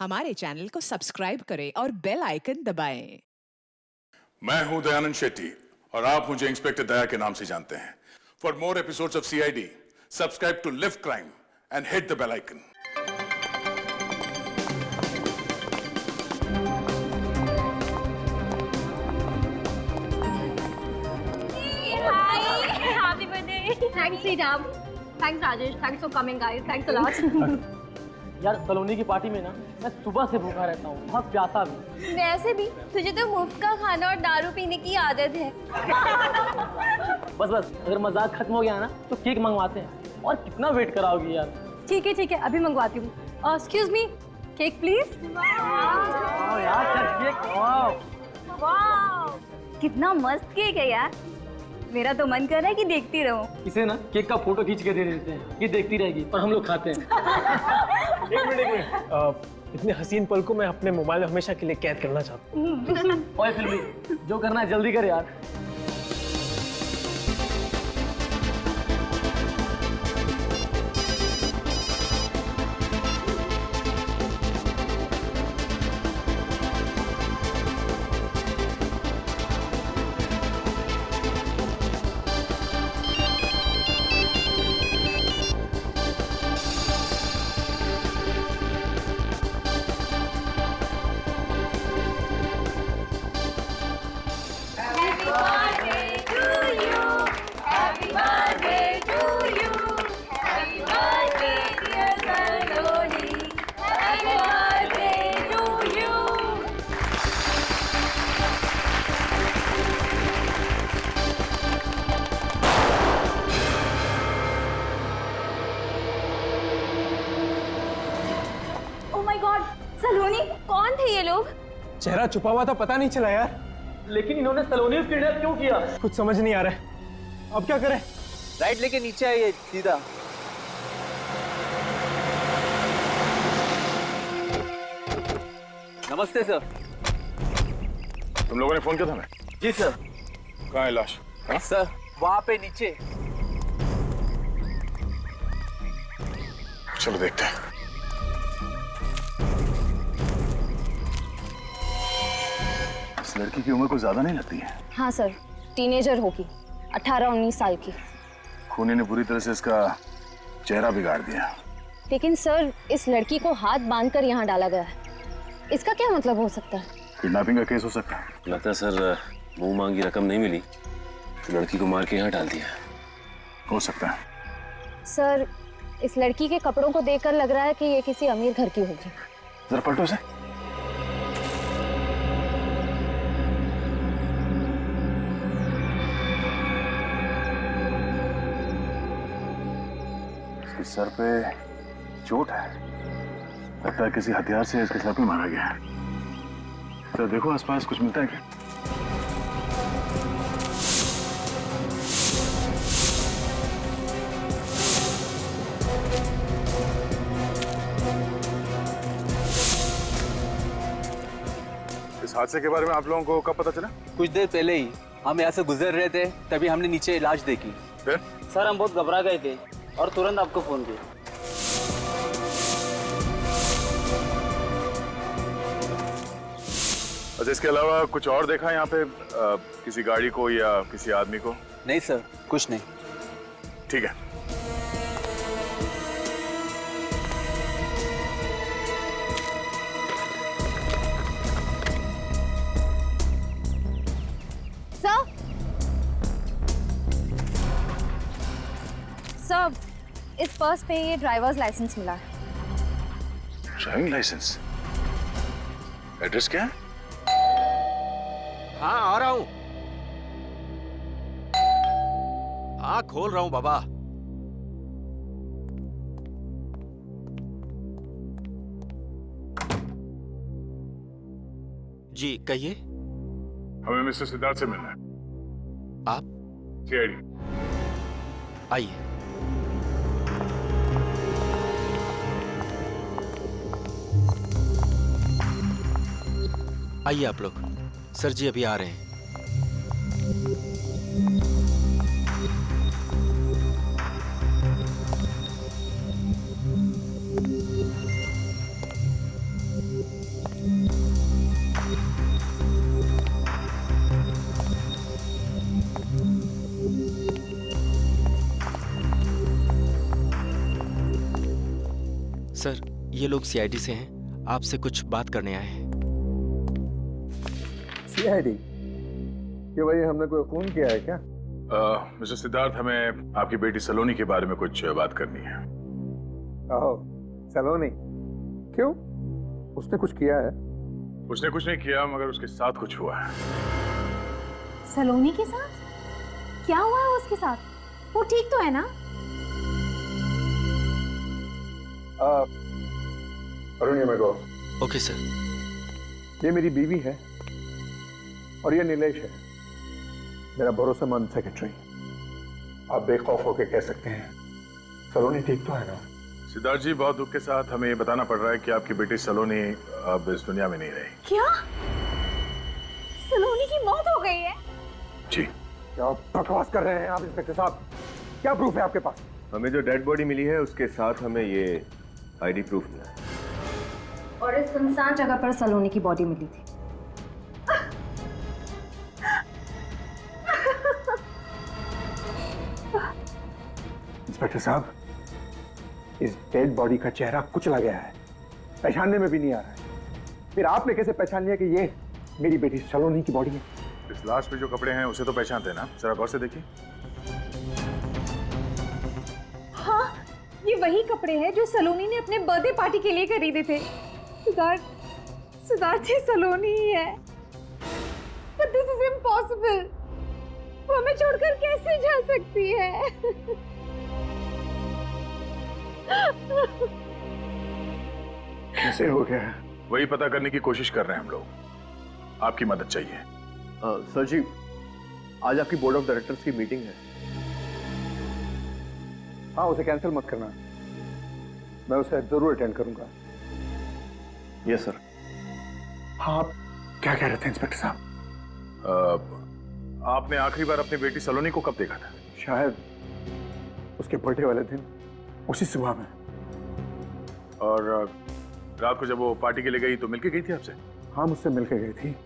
हमारे चैनल को सब्सक्राइब करें और बेल आइकन दबाएं। मैं हूं दयानंद शेट्टी और आप मुझे इंस्पेक्टर दया के नाम से जानते हैं। For more episodes of CID, subscribe to Liv crime and hit the bell icon. Happy birthday. Thanks, Sriram. Thanks, Rajesh. Thanks for coming, guys. Thanks a lot. यार सलोनी की पार्टी में ना मैं सुबह से भूखा रहता हूँ, बहुत प्यासा भी। वैसे भी तुझे तो मुफ्त का खाना और दारू पीने की आदत है। बस अगर मजाक खत्म हो गया ना तो केक मंगवाते हैं। और कितना वेट कराओगी यार? ठीक है, अभी मंगवाती हूँ। Excuse me, cake please. यार केक, वाह, कितना मस्त केक है यार। मेरा तो मन कर रहा है कि देखती रहूं। इसे ना केक का फोटो खींच के दे देते हैं, ये देखती रहेगी और हम लोग खाते हैं। एक मिनट, इतने हसीन पल को मैं अपने मोबाइल में हमेशा के लिए कैद करना चाहता हूँ। ओए फिल्मी, जो करना है जल्दी कर यार। सलोनी, कौन थे ये लोग? चेहरा छुपा हुआ था, पता नहीं चला यार। लेकिन इन्होंने सलोनी को किडनैप क्यों किया? कुछ समझ नहीं आ रहा है, अब क्या करें? राइट लेके नीचे आइए सीधा। नमस्ते सर। तुम लोगों ने फोन किया था ना? जी सर। कहाँ है लाश? सर वहाँ पे नीचे। चलो देखते हैं। इस लड़की की उम्र को ज्यादा नहीं लगती है। हाँ सर, टीनेजर होगी, 18-19 साल की। खूनी ने पूरी तरह से इसका चेहरा बिगाड़ दिया। लेकिन सर, इस लड़की को हाथ बांधकर यहाँ डाला गया है, इसका क्या मतलब हो सकता है? किडनैपिंग का केस हो सकता है। लगता है सर मुंह मांगी रकम नहीं मिली तो लड़की को मार के यहाँ डाल दिया। हो सकता है। सर, इस लड़की के कपड़ों को देखकर लग रहा है कि ये किसी अमीर घर की होगी। जरा पलटो से। इसके सर पे चोट है, लगता है किसी हथियार से इसके सर पे मारा गया है। तो देखो आसपास कुछ मिलता है क्या? इस हादसे के बारे में आप लोगों को कब पता चला? कुछ देर पहले ही हम यहाँ से गुजर रहे थे, तभी हमने नीचे लाश देखी। फिर? सर हम बहुत घबरा गए थे और तुरंत आपको फोन किया। अच्छा, इसके अलावा कुछ और देखा यहाँ पे? किसी गाड़ी को या किसी आदमी को? नहीं सर, कुछ नहीं। ठीक है। सर, इस पर्स पे ये ड्राइवर्स लाइसेंस मिला है। Driving licence? एड्रेस क्या है? हाँ आ रहा हूँ। हाँ खोल रहा हूँ बाबा। जी कहिए। हमें मिस्टर सिद्धार्थ से मिलना है। आप? सीआईडी। आइए। आइए आप लोग। सर जी अभी आ रहे हैं। ये लोग सीआईडी से हैं, आपसे कुछ बात करने आए हैं। सीआईडी? कि भाई हमने कोई खून किया है क्या? मिस्टर सिद्धार्थ, हमें आपकी बेटी सलोनी के बारे में कुछ बात करनी है। ओह, सलोनी? क्यों? उसने कुछ किया है? उसने कुछ नहीं किया, मगर उसके साथ कुछ हुआ है। सलोनी के साथ? क्या हुआ है उसके साथ? वो ठीक तो है ना? अरुण, ये मेरे को। Okay sir. ये मेरी बीवी है और ये नीलेश है, मेरा भरोसेमंद सेक्रेटरी। आप बेखौफ होकर कह सकते हैं सलोनी ठीक तो है ना? सिद्धार्थ जी, बहुत दुख के साथ हमें ये बताना पड़ रहा है कि आपकी बेटी सलोनी अब इस दुनिया में नहीं रही। क्या? सलोनी की मौत हो गई है? जी। क्या बकवास कर रहे हैं आप इंस्पेक्टर साहब? क्या प्रूफ है आपके पास? हमें जो डेड बॉडी मिली है उसके साथ हमें ये आईडी प्रूफ मिला है। और इस सुनसान जगह पर सलोनी की बॉडी मिली थी। इंस्पेक्टर साहब, इस डेड बॉडी का चेहरा कुचला गया है, पहचानने में भी नहीं आ रहा है। फिर आपने कैसे पहचान लिया कि ये मेरी बेटी सलोनी की बॉडी है? इस लाश पे जो कपड़े हैं उसे तो पहचानते हैं ना? जरा गौर से देखिए। हाँ, ये वही कपड़े हैं जो सलोनी ने अपने बर्थडे पार्टी के लिए खरीदे थे। सिद्धार्थ ही सलोनी ही है। But this is impossible. वो हमें छोड़कर कैसे जा सकती है? कैसे हो गया? वही पता करने की कोशिश कर रहे हैं हम लोग। आपकी मदद चाहिए। सर जी, आज आपकी बोर्ड ऑफ डायरेक्टर्स की मीटिंग है। हाँ, उसे कैंसिल मत करना, मैं उसे जरूर अटेंड करूंगा। Yes sir. हाँ, आप क्या कह रहे थे इंस्पेक्टर साहब? आपने आखिरी बार अपनी बेटी सलोनी को कब देखा था? शायद उसके बर्थडे वाले दिन, उसी सुबह में। और रात को जब वो पार्टी के लिए गई तो मिलके गई थी आपसे? हाँ, मुझसे मिलके गई थी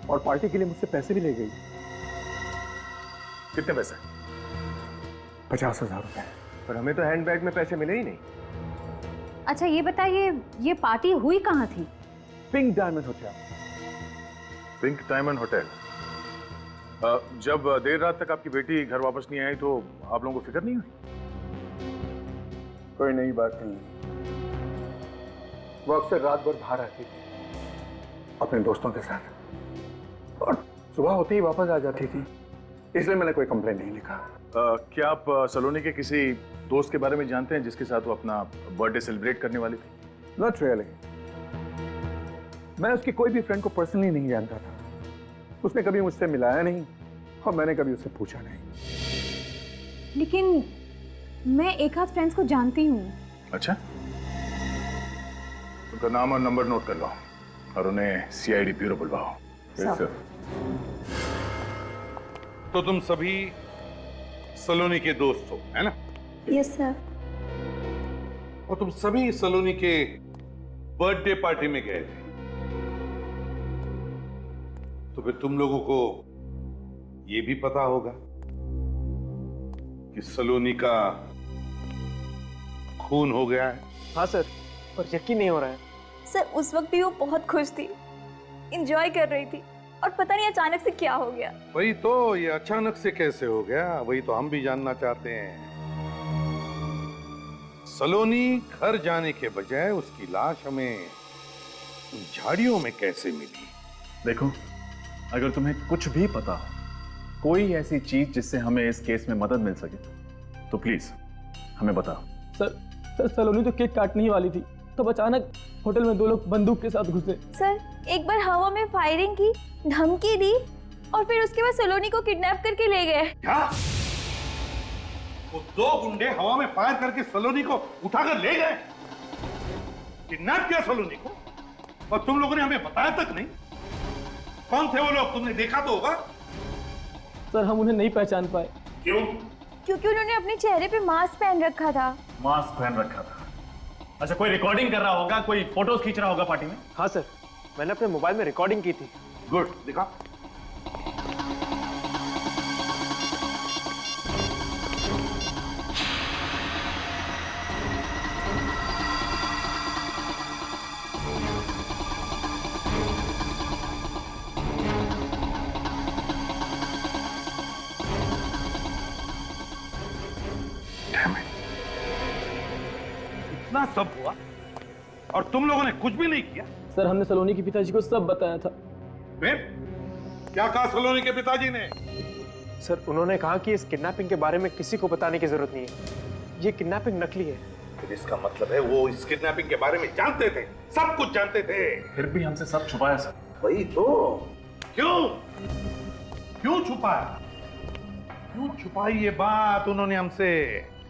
और पार्टी के लिए मुझसे पैसे भी ले गई। कितने पैसे? 50,000 रुपए। पर हमें तो हैंडबैग में पैसे मिले ही नहीं। अच्छा, ये बताइए, ये पार्टी हुई कहाँ थी? Pink diamond hotel. Pink diamond hotel. जब देर रात तक आपकी बेटी घर वापस नहीं आई तो आप लोगों को फिक्र नहीं हुई? कोई नई बात नहीं। वो अक्सर रात भर बाहर रहती थी अपने दोस्तों के साथ और सुबह होते ही वापस आ जाती थी, इसलिए मैंने कोई कंप्लेंट नहीं लिखा। क्या आप सलोनी के किसी दोस्त के बारे में जानते हैं जिसके साथ वो अपना बर्थडे सेलिब्रेट करने वाली थी? Not really. मैं उसके कोई भी फ्रेंड को पर्सनली नहीं जानता था। उसने कभी मुझसे मिलाया नहीं और मैंने कभी उससे पूछा नहीं। लेकिन मैं एक आध फ्रेंड्स को जानती हूँ। अच्छा, उनका नाम और नंबर नोट कर लो और उन्हें सीआईडी ब्यूरो बुलवाओ। Yes sir. तो तुम सभी सलोनी के दोस्त हो, है ना? Yes sir. और तुम सभी सलोनी के बर्थडे पार्टी में गए थे, तो फिर तुम लोगों को यह भी पता होगा कि सलोनी का खून हो गया है। हाँ सर, पर यकीन नहीं हो रहा है। सर, उस वक्त भी वो बहुत खुश थी, एंजॉय कर रही थी और पता नहीं अचानक से क्या हो गया। वही तो, ये अचानक से कैसे हो गया, वही तो हम भी जानना चाहते हैं। सलोनी घर जाने के बजाय उसकी लाश हमें उन झाड़ियों में कैसे मिली? देखो, अगर तुम्हें कुछ भी पता हो, कोई ऐसी चीज जिससे हमें इस केस में मदद मिल सके, तो प्लीज हमें बताओ। सर सलोनी तो केक काटने ही वाली थी, तब अचानक होटल में 2 लोग बंदूक के साथ घुसे। सर, एक बार हवा में फायरिंग की, धमकी दी और फिर उसके बाद सलोनी को किडनैप करके ले गए। क्या? वो 2 गुंडे हवा में फायर करके सलोनी को उठाकर ले गए? किडनैप किया सलोनी को? और तुम लोगों ने हमें बताया तक नहीं? कौन थे वो लोग? तुमने देखा तो होगा। सर, हम उन्हें नहीं पहचान पाए। क्यों? क्योंकि उन्होंने अपने चेहरे पे मास्क पहन रखा था। मास्क पहन रखा था? अच्छा, कोई रिकॉर्डिंग कर रहा होगा, कोई फोटोज खींच रहा होगा पार्टी में? हाँ सर, मैंने अपने मोबाइल में रिकॉर्डिंग की थी। गुड, दिखा। सब हुआ और तुम लोगों ने कुछ भी नहीं किया। सर हमने सलोनी के पिताजी को सब बताया था। फिर क्या कहा सलोनी के पिताजी ने? सर उन्होंने कहा कि इस किडनैपिंग के बारे में किसी को बताने की जरूरत नहीं है, ये किडनैपिंग नकली है। फिर इसका मतलब है वो इस किडनैपिंग के बारे में जानते थे, सब कुछ जानते थे। फिर भी हमसे सब छुपाया सर। वही तो, क्यों छुपाया? क्यों छुपाई ये बात उन्होंने हमसे?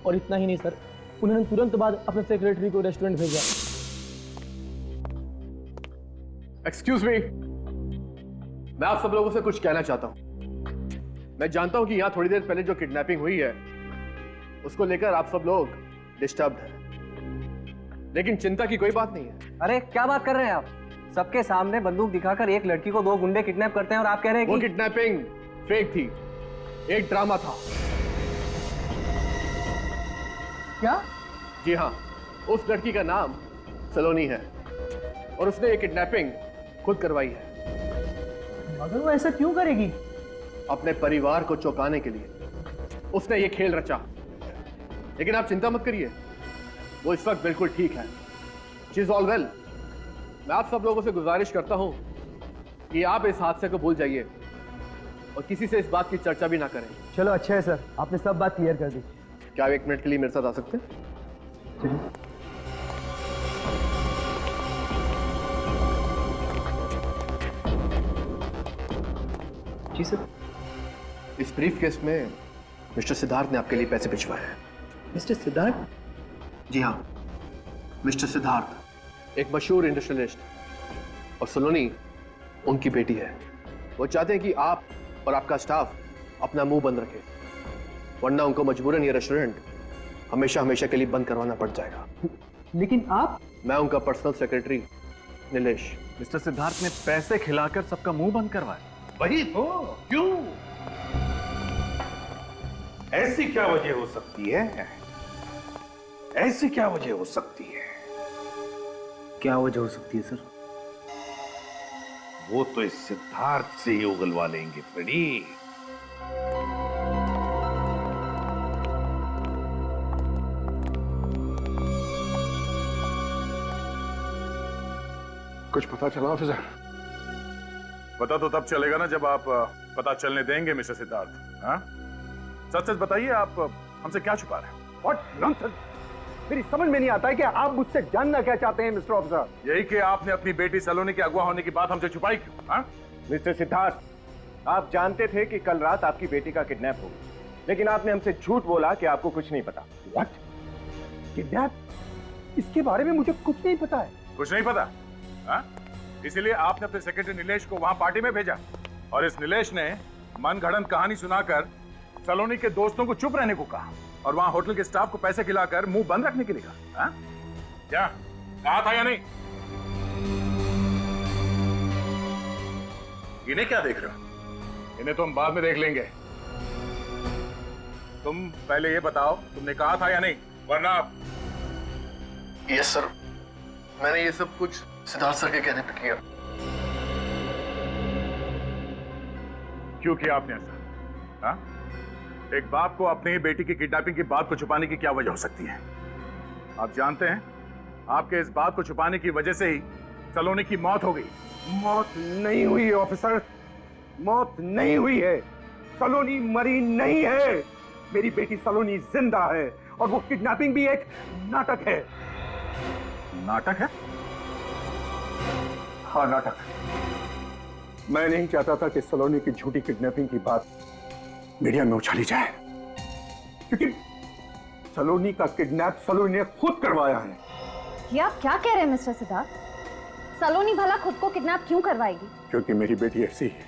और इतना ही नहीं सर, उन्होंने तुरंत बाद अपने सेक्रेटरी को रेस्टोरेंट भेजा। एक्सक्यूज मी, मैं आप सब लोगों से कुछ कहना चाहता हूं। मैं जानता हूं कि यहां थोड़ी देर पहले जो किडनैपिंग हुई है उसको लेकर आप सब लोग डिस्टर्ब्ड हैं, लेकिन चिंता की कोई बात नहीं है। अरे क्या बात कर रहे हैं आप? सबके सामने बंदूक दिखाकर एक लड़की को 2 गुंडे किडनैप करते हैं और आप कह रहे हैं वो कि किडनैपिंग फेक थी, एक ड्रामा था। क्या? जी हाँ, उस लड़की का नाम सलोनी है और उसने ये किडनैपिंग खुद करवाई है। मगर वो ऐसा क्यों करेगी? अपने परिवार को चौंकाने के लिए उसने ये खेल रचा। लेकिन आप चिंता मत करिए, वो इस वक्त बिल्कुल ठीक है। She is all well. मैं आप सब लोगों से गुजारिश करता हूं कि आप इस हादसे को भूल जाइए और किसी से इस बात की चर्चा भी ना करें। चलो अच्छा है सर, आपने सब बात क्लियर कर दी। क्या आप 1 मिनट के लिए मेरे साथ आ सकते हैं? जी सर। इस ब्रीफ केस में मिस्टर सिद्धार्थ ने आपके लिए पैसे भिजवाए हैं। मिस्टर सिद्धार्थ? जी हाँ, मिस्टर सिद्धार्थ एक मशहूर इंडस्ट्रियलिस्ट और सलोनी उनकी बेटी है। वो चाहते हैं कि आप और आपका स्टाफ अपना मुंह बंद रखे, वरना उनको मजबूरन ये रेस्टोरेंट हमेशा हमेशा के लिए बंद करवाना पड़ जाएगा। लेकिन आप? मैं उनका personal secretary Nilesh. Mister Siddharth ने पैसे खिलाकर सबका मुंह बंद करवाया। वही तो, क्यों? ऐसी क्या वजह हो सकती है? ऐसी क्या वजह हो सकती है? क्या वजह हो सकती है सर? वो तो इस सिद्धार्थ से ही उगलवा लेंगे फ्रेडी। कुछ पता चला ऑफिसर? पता तो तब चलेगा ना जब आप पता चलने देंगे मिस्टर सिद्धार्थ। हाँ, सच सच बताइए, आप हमसे क्या छुपा रहे हैं? What nonsense! मेरी समझ में नहीं आता है कि आप मुझसे जानना क्या चाहते हैं मिस्टर ऑफिसर। यही कि आपने अपनी बेटी सलोनी के अगवा होने की बात हमसे छुपाई क्यों? हाँ? मिस्टर सिद्धार्थ, आप जानते थे कि कल रात आपकी बेटी का किडनैप हो गया, लेकिन आपने हमसे झूठ बोला कि आपको कुछ नहीं पता। What? किडनैप? इसके बारे में मुझे कुछ नहीं पता है। कुछ नहीं पता? हाँ? इसीलिए आपने अपने सेक्रेटरी नीलेश को वहां पार्टी में भेजा और इस नीलेश ने मनगढ़ंत कहानी सुनाकर सलोनी के दोस्तों को चुप रहने को कहा और वहां होटल के स्टाफ को पैसे खिलाकर मुंह बंद रखने के लिए कहा। हाँ? क्या कहा था या नहीं? इन्हें क्या देख रहे हो? इन्हें तो हम बाद में देख लेंगे। तुम पहले ये बताओ, तुमने कहा था या नहीं, वरना। यस सर, मैंने ये सब कुछ सिद्धार्थ सर के कहने पे किया। क्यों किया आपने ऐसा? हाँ? एक बाप को अपनी ही बेटी की किडनैपिंग की बात को छुपाने की क्या वजह हो सकती है? आप जानते हैं, आपके इस बात को छुपाने की वजह से ही सलोनी की मौत हो गई। मौत नहीं हुई है ऑफिसर, मौत नहीं हुई है। सलोनी मरी नहीं है। मेरी बेटी सलोनी जिंदा है और वो किडनैपिंग भी एक नाटक है। नाटक है? हाँ, नाटक। मैं नहीं चाहता था कि सलोनी की झूठी किडनैपिंग की बात मीडिया में उछाली जाए, क्योंकि सलोनी का किडनैप सलोनी ने खुद करवाया है। ये आप क्या कह रहे हैं मिस्टर सिद्धार्थ? सलोनी भला खुद को किडनैप क्यों करवाएगी? क्योंकि मेरी बेटी ऐसी है।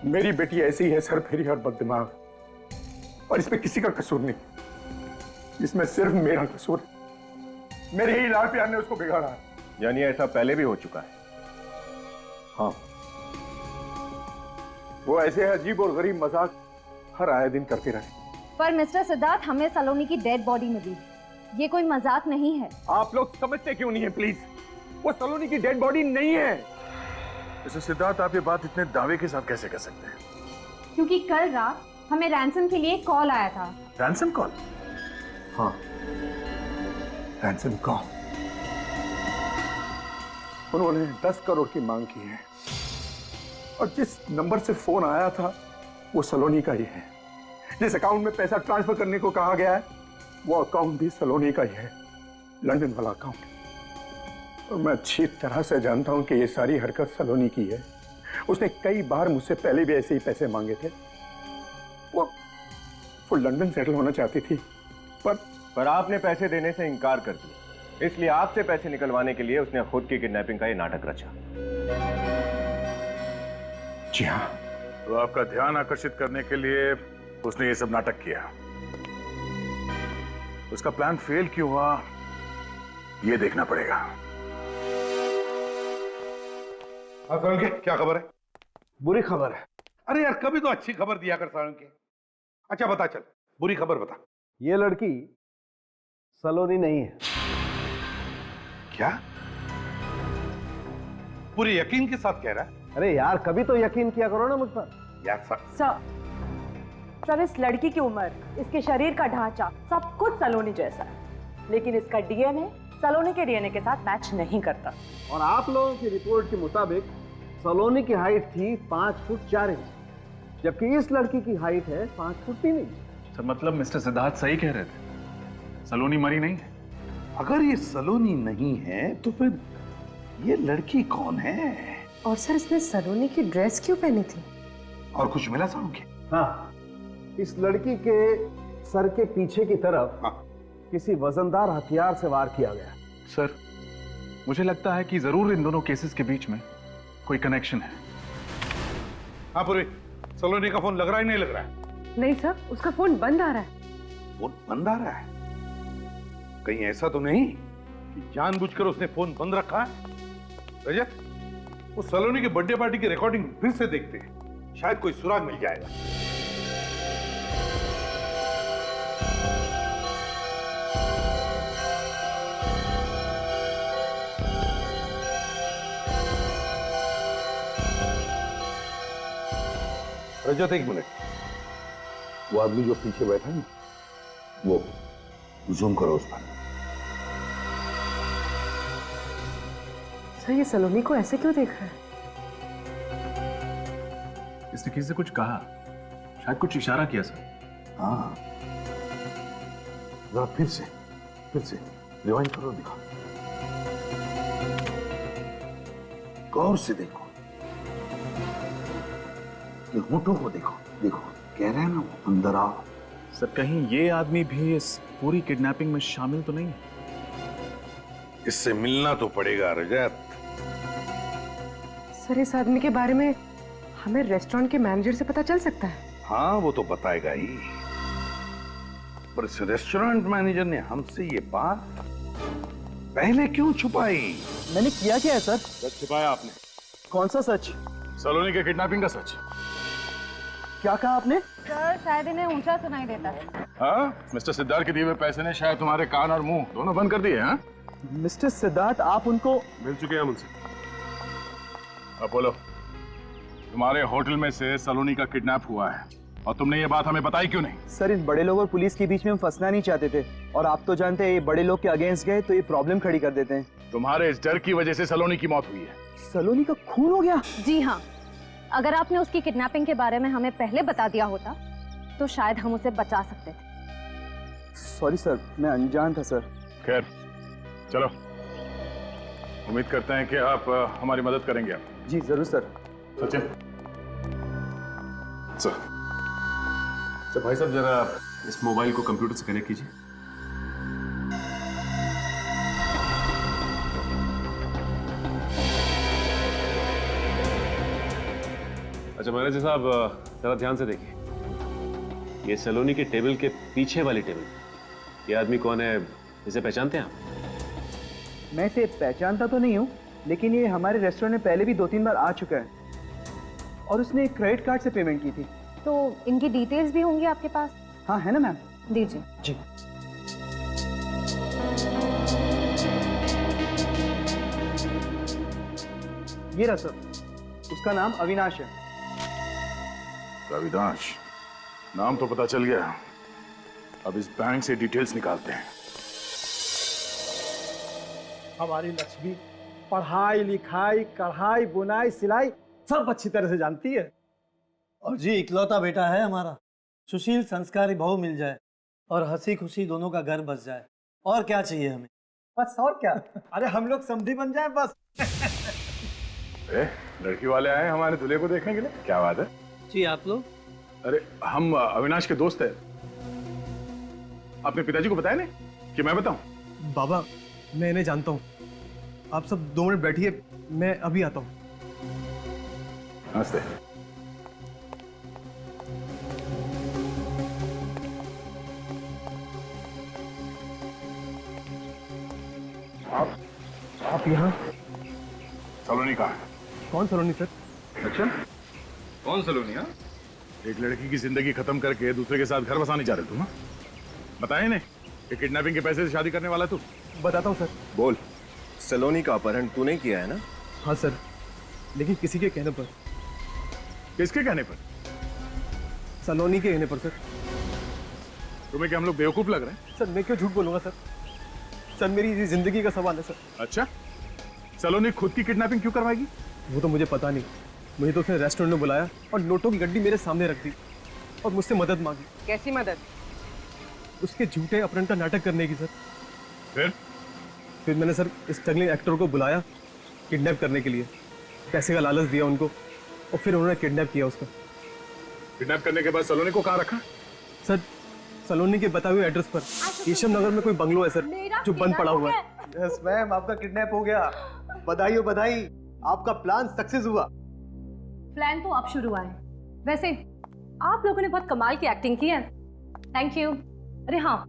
मेरी बेटी ऐसी है, सरफेरी और बददिमाग, और इसमें किसी का कसूर नहीं। इसमें सिर्फ मेरा कसूर है। मेरे ही लाड़ प्यार ने उसको बिगाड़ा है। यानी ऐसा पहले भी हो चुका है? हाँ, वो ऐसे अजीब और गरीब मजाक हर आए दिन करते रहे। पर मिस्टर सिद्धार्थ, हमें सलोनी की डेड बॉडी मिली, ये कोई मजाक नहीं है। आप लोग समझते क्यों नहीं है प्लीज? वो सलोनी की डेड बॉडी नहीं है। मिस्टर सिद्धार्थ, आप ये बात इतने दावे के साथ कैसे कह सकते हैं? क्योंकि कल रात हमें रैंसम के लिए कॉल आया था। Ransom call? हाँ, रैंसम कॉल। उन्होंने 10 करोड़ की मांग की है और जिस नंबर से फोन आया था वो सलोनी का ही है। जिस अकाउंट में पैसा ट्रांसफर करने को कहा गया है वो अकाउंट भी सलोनी का ही है, लंदन वाला अकाउंट। और मैं अच्छी तरह से जानता हूं कि ये सारी हरकत सलोनी की है। उसने कई बार मुझसे पहले भी ऐसे ही पैसे मांगे थे। वो लंदन सेटल होना चाहती थी पर आपने पैसे देने से इनकार कर दिया, इसलिए आपसे पैसे निकलवाने के लिए उसने खुद की किडनैपिंग का ये नाटक रचा। जी हाँ। तो आपका ध्यान आकर्षित करने के लिए उसने ये सब नाटक किया। उसका प्लान फेल क्यों हुआ ये देखना पड़ेगा। हाँ सालुंके, क्या खबर है? बुरी खबर है। अरे यार, कभी तो अच्छी खबर दिया कर सालुंके। अच्छा बता, चल बुरी खबर बता। ये लड़की सलोनी नहीं है। क्या? पूरे यकीन के साथ कह रहा है? अरे यार, कभी तो यकीन किया करो ना मुझ पर। यार सर, इस लड़की की उम्र, इसके शरीर का ढांचा, सब कुछ सलोनी जैसा है, लेकिन इसका डीएनए सलोनी के डीएनए के साथ मैच नहीं करता। और आप लोगों की रिपोर्ट के मुताबिक सलोनी की हाइट थी 5 फुट 4 इंच, जबकि इस लड़की की हाइट है 5 फुट 3 इंच। सर मतलब मिस्टर सिद्धार्थ सही कह रहे थे, सलोनी मरी नहीं है। अगर ये सलोनी नहीं है तो फिर ये लड़की कौन है? और सर, इसने सलोनी की ड्रेस क्यों पहनी थी? और कुछ मिला सालुंके? हाँ, इस लड़की के सर के पीछे की तरफ किसी वजनदार हथियार से वार किया गया। सर मुझे लगता है कि जरूर इन दोनों केसेस के बीच में कोई कनेक्शन है। हाँ पूरी, सलोनी का फोन लग रहा है नहीं लग रहा है? नहीं सर, उसका फोन बंद आ रहा है। फोन बंद आ रहा है? कहीं ऐसा तो नहीं कि जानबूझकर उसने फोन बंद रखा है? रजत, वो सलोनी के बर्थडे पार्टी की रिकॉर्डिंग फिर से देखते हैं, शायद कोई सुराग मिल जाएगा। रजत, एक मिनट, वो आदमी जो पीछे बैठा है वो जूम करो उस पर। सर, ये सलोनी को ऐसे क्यों देख रहा है? इसने किसी से कुछ कहा, शायद कुछ इशारा किया सर। हाँ, जरा फिर से रिवाइंड करो, दिखा, गौर से देखो, होठों को देखो, कह रहे हैं ना वो अंदर आओ। सर कहीं ये आदमी भी इस पूरी किडनैपिंग में शामिल तो नहीं है? इससे मिलना तो पड़ेगा रजत। सर, इस आदमी के बारे में हमें रेस्टोरेंट के मैनेजर से पता चल सकता है? हाँ, वो तो बताएगा ही, पर इस रेस्टोरेंट मैनेजर ने हमसे ये बात पहले क्यों छुपाई? मैंने किया क्या है सर? सच छुपाया आपने। कौन सा सच? सलोनी के किडनैपिंग का सच। क्या कहा आपने? सर, शायद इन्हें ऊंचा सुनाई देता है। हाँ, मिस्टर सिद्धार्थ के दिए हुए पैसे ने शायद तुम्हारे कान और मुंह दोनों बंद कर दिए। हाँ मिस्टर सिद्धार्थ, आप उनको मिल चुके हैं मुझसे। अब बोलो, तुम्हारे होटल में से सलोनी का किडनैप हुआ है और तुमने ये बात हमें बताई क्यों नहीं? सर, इन बड़े लोग और पुलिस के बीच में हम फंसना नहीं चाहते थे, और आप तो जानते हैं ये बड़े लोग के अगेंस्ट गए तो ये प्रॉब्लम खड़ी कर देते हैं। तुम्हारे इस डर की वजह से सलोनी की मौत हुई है। सलोनी का खून हो गया? जी हाँ, अगर आपने उसकी किडनैपिंग के बारे में हमें पहले बता दिया होता तो शायद हम उसे बचा सकते थे। सॉरी सर, मैं अनजान था सर। खैर चलो, उम्मीद करते हैं कि आप हमारी मदद करेंगे। आप जी जरूर सर। सचिन, सर भाई साहब, जरा इस मोबाइल को कंप्यूटर से कनेक्ट कीजिए। अच्छा मैनेजर साहब, जरा ध्यान से देखिए, ये सलोनी के टेबल के पीछे वाली टेबल, ये आदमी कौन है, इसे पहचानते हैं आप? मैं इसे पहचानता तो नहीं हूँ, लेकिन ये हमारे रेस्टोरेंट में पहले भी 2-3 बार आ चुका है और उसने क्रेडिट कार्ड से पेमेंट की थी। तो इनकी डिटेल्स भी होंगी आपके पास? हाँ है ना मैम। दीजिए। जी। ये रहा सर, उसका नाम अविनाश है। अविनाश, नाम तो पता चल गया, अब इस बैंक से डिटेल्स निकालते हैं। हमारी लक्ष्मी पढ़ाई लिखाई कढ़ाई बुनाई सिलाई सब अच्छी तरह से जानती है। और जी इकलौता बेटा है हमारा, सुशील संस्कारी बहू मिल जाए और हंसी खुशी दोनों का घर बस जाए, और क्या चाहिए हमें? बस और क्या। अरे हम लोग समधी बन जाए बस। लड़की वाले आए हमारे दूल्हे को देखने के लिए, क्या बात है? जी आप लोग? अरे हम अविनाश के दोस्त हैं। अपने पिताजी को बताया नहीं कि मैं बताऊं? बाबा मैं इन्हें जानता हूँ, आप सब 2 मिनट बैठिए, मैं अभी आता हूँ। नमस्ते। आप यहाँ? सलोनी कहाँ है? कौन सलोनी सर? अच्छा, कौन सलोनी? हाँ, एक लड़की की जिंदगी खत्म करके दूसरे के साथ घर बसाने जा रहे तुम? बताए नहीं कि किडनैपिंग के पैसे से शादी करने वाला तू? बताता हूँ सर। बोल, सलोनी का अपहरण तूने किया है ना? हाँ सर, लेकिन किसी के कहने पर। किसके कहने पर? सलोनी के कहने पर सर। तुम्हें क्या हम लोग बेवकूफ लग रहे हैं? सर मैं क्यों झूठ बोलूंगा सर? सर मेरी जिंदगी का सवाल है सर। अच्छा, सलोनी खुद की किडनैपिंग क्यों करवाएगी? वो तो मुझे पता नहीं, मुझे तो उसने रेस्टोरेंट में बुलाया और नोटों की गड्डी मेरे सामने रख दी और मुझसे मदद मांगी। कैसी मदद? उसके झूठे अपहरण का नाटक करने की सर। फिर मैंने सर स्ट्रगलिंग एक्टर को बुलाया किडनैप करने के लिए, पैसे का लालच दिया उनको और फिर उन्होंने किडनैप किया उसका। किडनैप करने के बाद सलोनी को कहाँ रखा? सर सलोनी के बताए हुए एड्रेस पर केशव नगर में कोई बंगलो है सर जो बंद पड़ा हुआ है। यस मैम, आपका किडनैप हो गया। बधाई हो बधाई, आपका प्लान सक्सेस हुआ। प्लान तो अब शुरू हुआ है। वैसे आप लोगों ने बहुत कमाल की एक्टिंग की है, थैंक यू। अरे हाँ,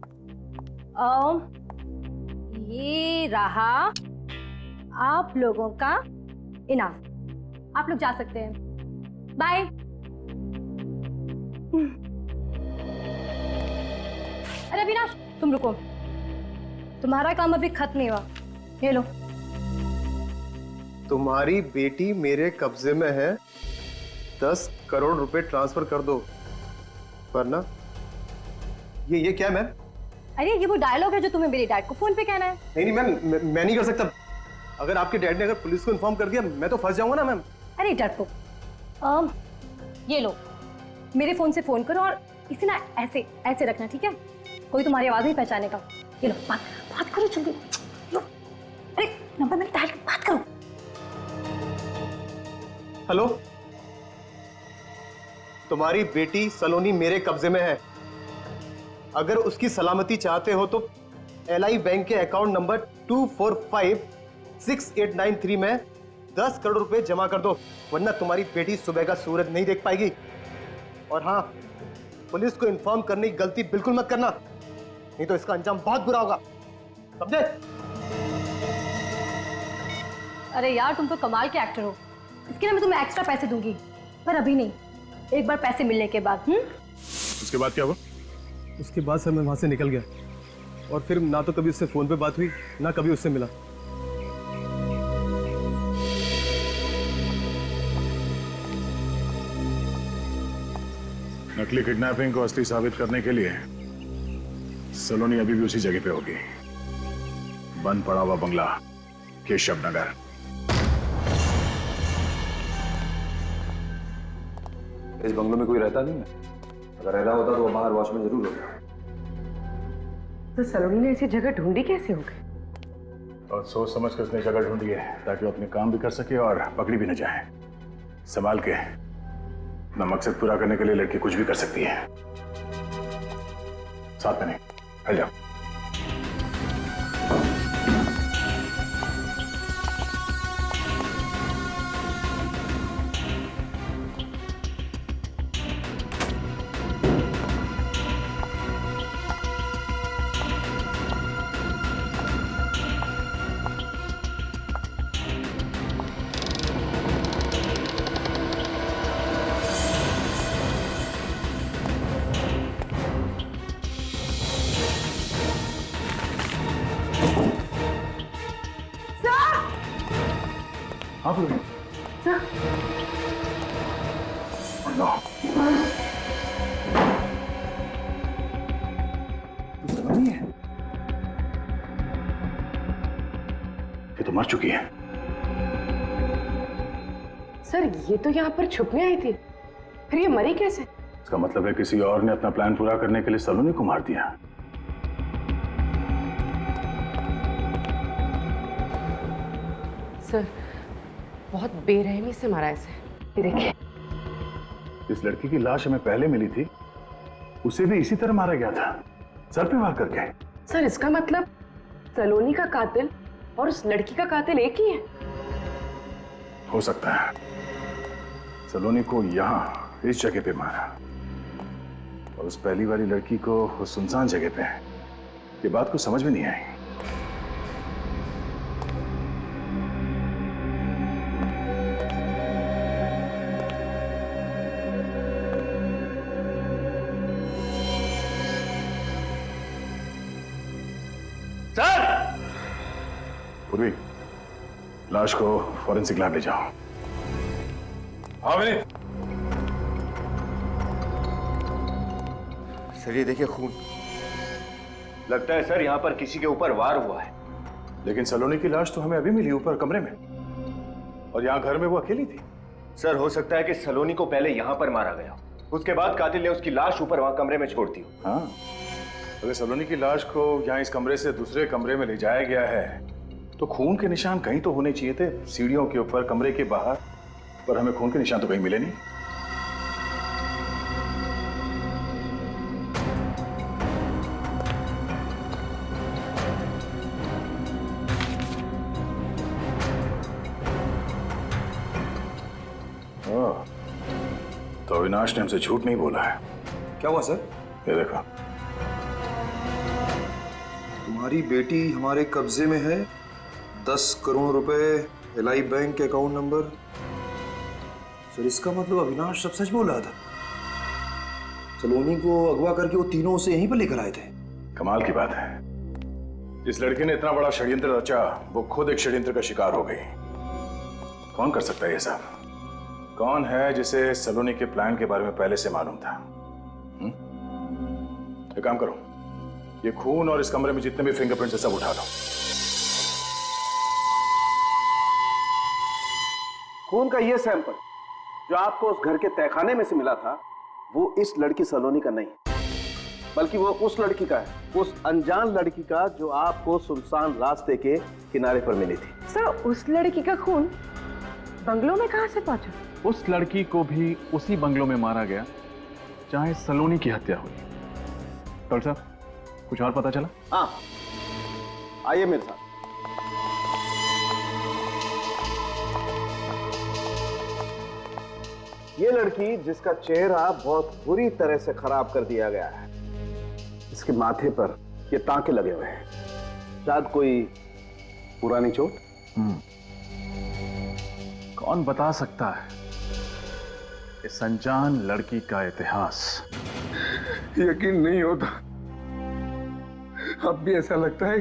ये रहा आप लोगों का इनाम, आप लोग जा सकते हैं, बाय। अरे अविनाश तुम रुको, तुम्हारा काम अभी खत्म नहीं हुआ, ये लो। तुम्हारी बेटी मेरे कब्जे में है, 10 करोड़ रुपए ट्रांसफर कर दो, वरना ये क्या मैम? अरे ये वो डायलॉग है जो तुम्हें मेरे डैड को फोन पे कहना है। नहीं मैम, मैं नहीं कर सकता। अगर आपके डैड ने अगर पुलिस को इन्फॉर्म कर दिया मैं तो फंस जाऊंगा ना मैम। अरे डरपोक, ये लो, मेरे फोन से फोन करो और इसे ना ऐसे ऐसे रखना, ठीक है? कोई तुम्हारी आवाज नहीं पहचानेगा। ये लो, बात करो जल्दी। लो, अरे नंबर मैंने डायल, बात करो। हेलो, तुम्हारी बेटी सलोनी मेरे कब्जे में है। अगर उसकी सलामती चाहते हो तो LI बैंक के अकाउंट नंबर 2456893 में 10 करोड़ रुपए जमा कर दो, वरना तुम्हारी बेटी सुबह का सूरज नहीं देख पाएगी। और हाँ, पुलिस को इन्फॉर्म करने की गलती बिल्कुल मत करना, नहीं तो इसका अंजाम बहुत बुरा होगा, समझे? अरे यार तुम तो कमाल के एक्टर हो, इसके लिए मैं तुम्हें एक्स्ट्रा पैसे दूंगी, पर अभी नहीं, एक बार पैसे मिलने के बाद। उसके बाद क्या हुआ? उसके बाद सर मैं वहां से निकल गया और फिर ना तो कभी उससे फोन पे बात हुई ना कभी उससे मिला। नकली किडनैपिंग को असली साबित करने के लिए सलोनी अभी भी उसी जगह पे होगी, बंद पड़ा हुआ बंगला केशव नगर। इस बंगलों में कोई रहता नहीं है, अगर रह रहा होता तो वो बाहर वॉचमैन जरूर होता। तो सलोनी ने ऐसी जगह ढूंढी कैसे होगी? और सोच समझ कर उसने जगह ढूंढी है ताकि वो अपने काम भी कर सके और पकड़ी भी न जाए। संभाल के, अपना मकसद पूरा करने के लिए लड़की कुछ भी कर सकती है। साथ में नहीं, हट जाओ। हाँ बोलो। सर। मर चुकी है। सर ये तो यहाँ पर छुपने आई थी, फिर ये मरी कैसे? इसका मतलब है किसी और ने अपना प्लान पूरा करने के लिए सलोनी को मार दिया। सर बहुत बेरहमी से मारा इसे। ये देखिए, इस लड़की की लाश हमें पहले मिली थी, उसे भी इसी तरह मारा गया था, सर पे वार करके। सर इसका मतलब सलोनी का कातिल और उस लड़की का कातिल एक ही है? हो सकता है सलोनी को यहाँ इस जगह पे मारा और उस पहली वाली लड़की को उस सुनसान जगह पे। ये बात को समझ में नहीं आई। सर! पूर्वी, लाश को फॉरेंसिक लैब ले जाओ। हाँ विनीत। सर ये देखिए खून। लगता है सर यहाँ पर किसी के ऊपर वार हुआ है। लेकिन सलोनी की लाश तो हमें अभी मिली ऊपर कमरे में, और यहाँ घर में वो अकेली थी। सर हो सकता है कि सलोनी को पहले यहाँ पर मारा गया, उसके बाद कातिल ने उसकी लाश ऊपर वहां कमरे में छोड़ दी। हाँ, अगर सलोनी की लाश को यहाँ इस कमरे से दूसरे कमरे में ले जाया गया है तो खून के निशान कहीं तो होने चाहिए थे, सीढ़ियों के ऊपर, कमरे के बाहर, पर हमें खून के निशान तो कहीं मिले नहीं। तो अविनाश ने हमसे झूठ नहीं बोला है। क्या हुआ सर? ये देखो, तुम्हारी बेटी हमारे कब्जे में है, 10 करोड़ रुपए, एलआई बैंक के अकाउंट नंबर। सर इसका मतलब अविनाश सब सच बोल रहा था। सलोनी को अगवा करके वो तीनों उसे यहीं पर लेकर आए थे। कमाल की बात है, जिस लड़की ने इतना बड़ा षड्यंत्र रचा वो खुद एक षड्यंत्र का शिकार हो गई। कौन कर सकता है ये सब? कौन है जिसे सलोनी के प्लान के बारे में पहले से मालूम था? एक काम करो, ये खून और इस कमरे में जितने भी फिंगरप्रिंट्स है सब उठा लो। खून का ये सैंपल जो आपको उस घर के तहखाने में से मिला था, वो इस लड़की सलोनी का नहीं, बल्कि वो उस लड़की का है, उस अनजान लड़की का जो आपको सुनसान रास्ते के किनारे पर मिली थी। सर उस लड़की का खून बंगलों में कहां से पहुंचा? उस लड़की को भी उसी बंगलों में मारा गया जहां सलोनी की हत्या हुई। डॉक्टर साहब कुछ और पता चला? हाँ, आइए मेरे साथ। ये लड़की जिसका चेहरा बहुत बुरी तरह से खराब कर दिया गया है, इसके माथे पर ये टांके लगे हुए हैं, शायद कोई पुरानी चोट। कौन बता सकता है इस अनजान लड़की का इतिहास? यकीन नहीं होता, अब भी ऐसा लगता है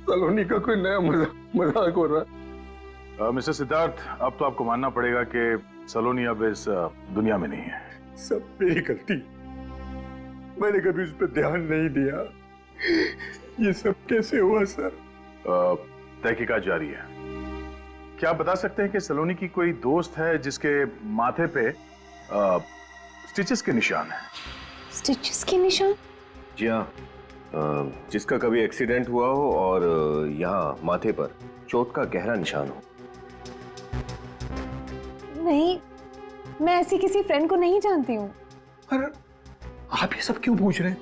सलोनी का कोई नया मजाक हो रहा है। मिस्टर सिद्धार्थ, अब तो आपको मानना पड़ेगा कि सलोनी अब इस दुनिया में नहीं है। सब मेरी गलती, मैंने कभी उस पर ध्यान नहीं दिया। ये सब कैसे हुआ सर? तहकीकात जारी है। क्या आप बता सकते हैं कि सलोनी की कोई दोस्त है जिसके माथे पे स्टिचेस के निशान है? स्टिचेस के निशान? जी हाँ, जिसका कभी एक्सीडेंट हुआ हो और यहाँ माथे पर चोट का गहरा निशान हो। नहीं, मैं ऐसी किसी फ्रेंड को नहीं जानती हूँ। अरे आप ये सब क्यों पूछ रहे हैं?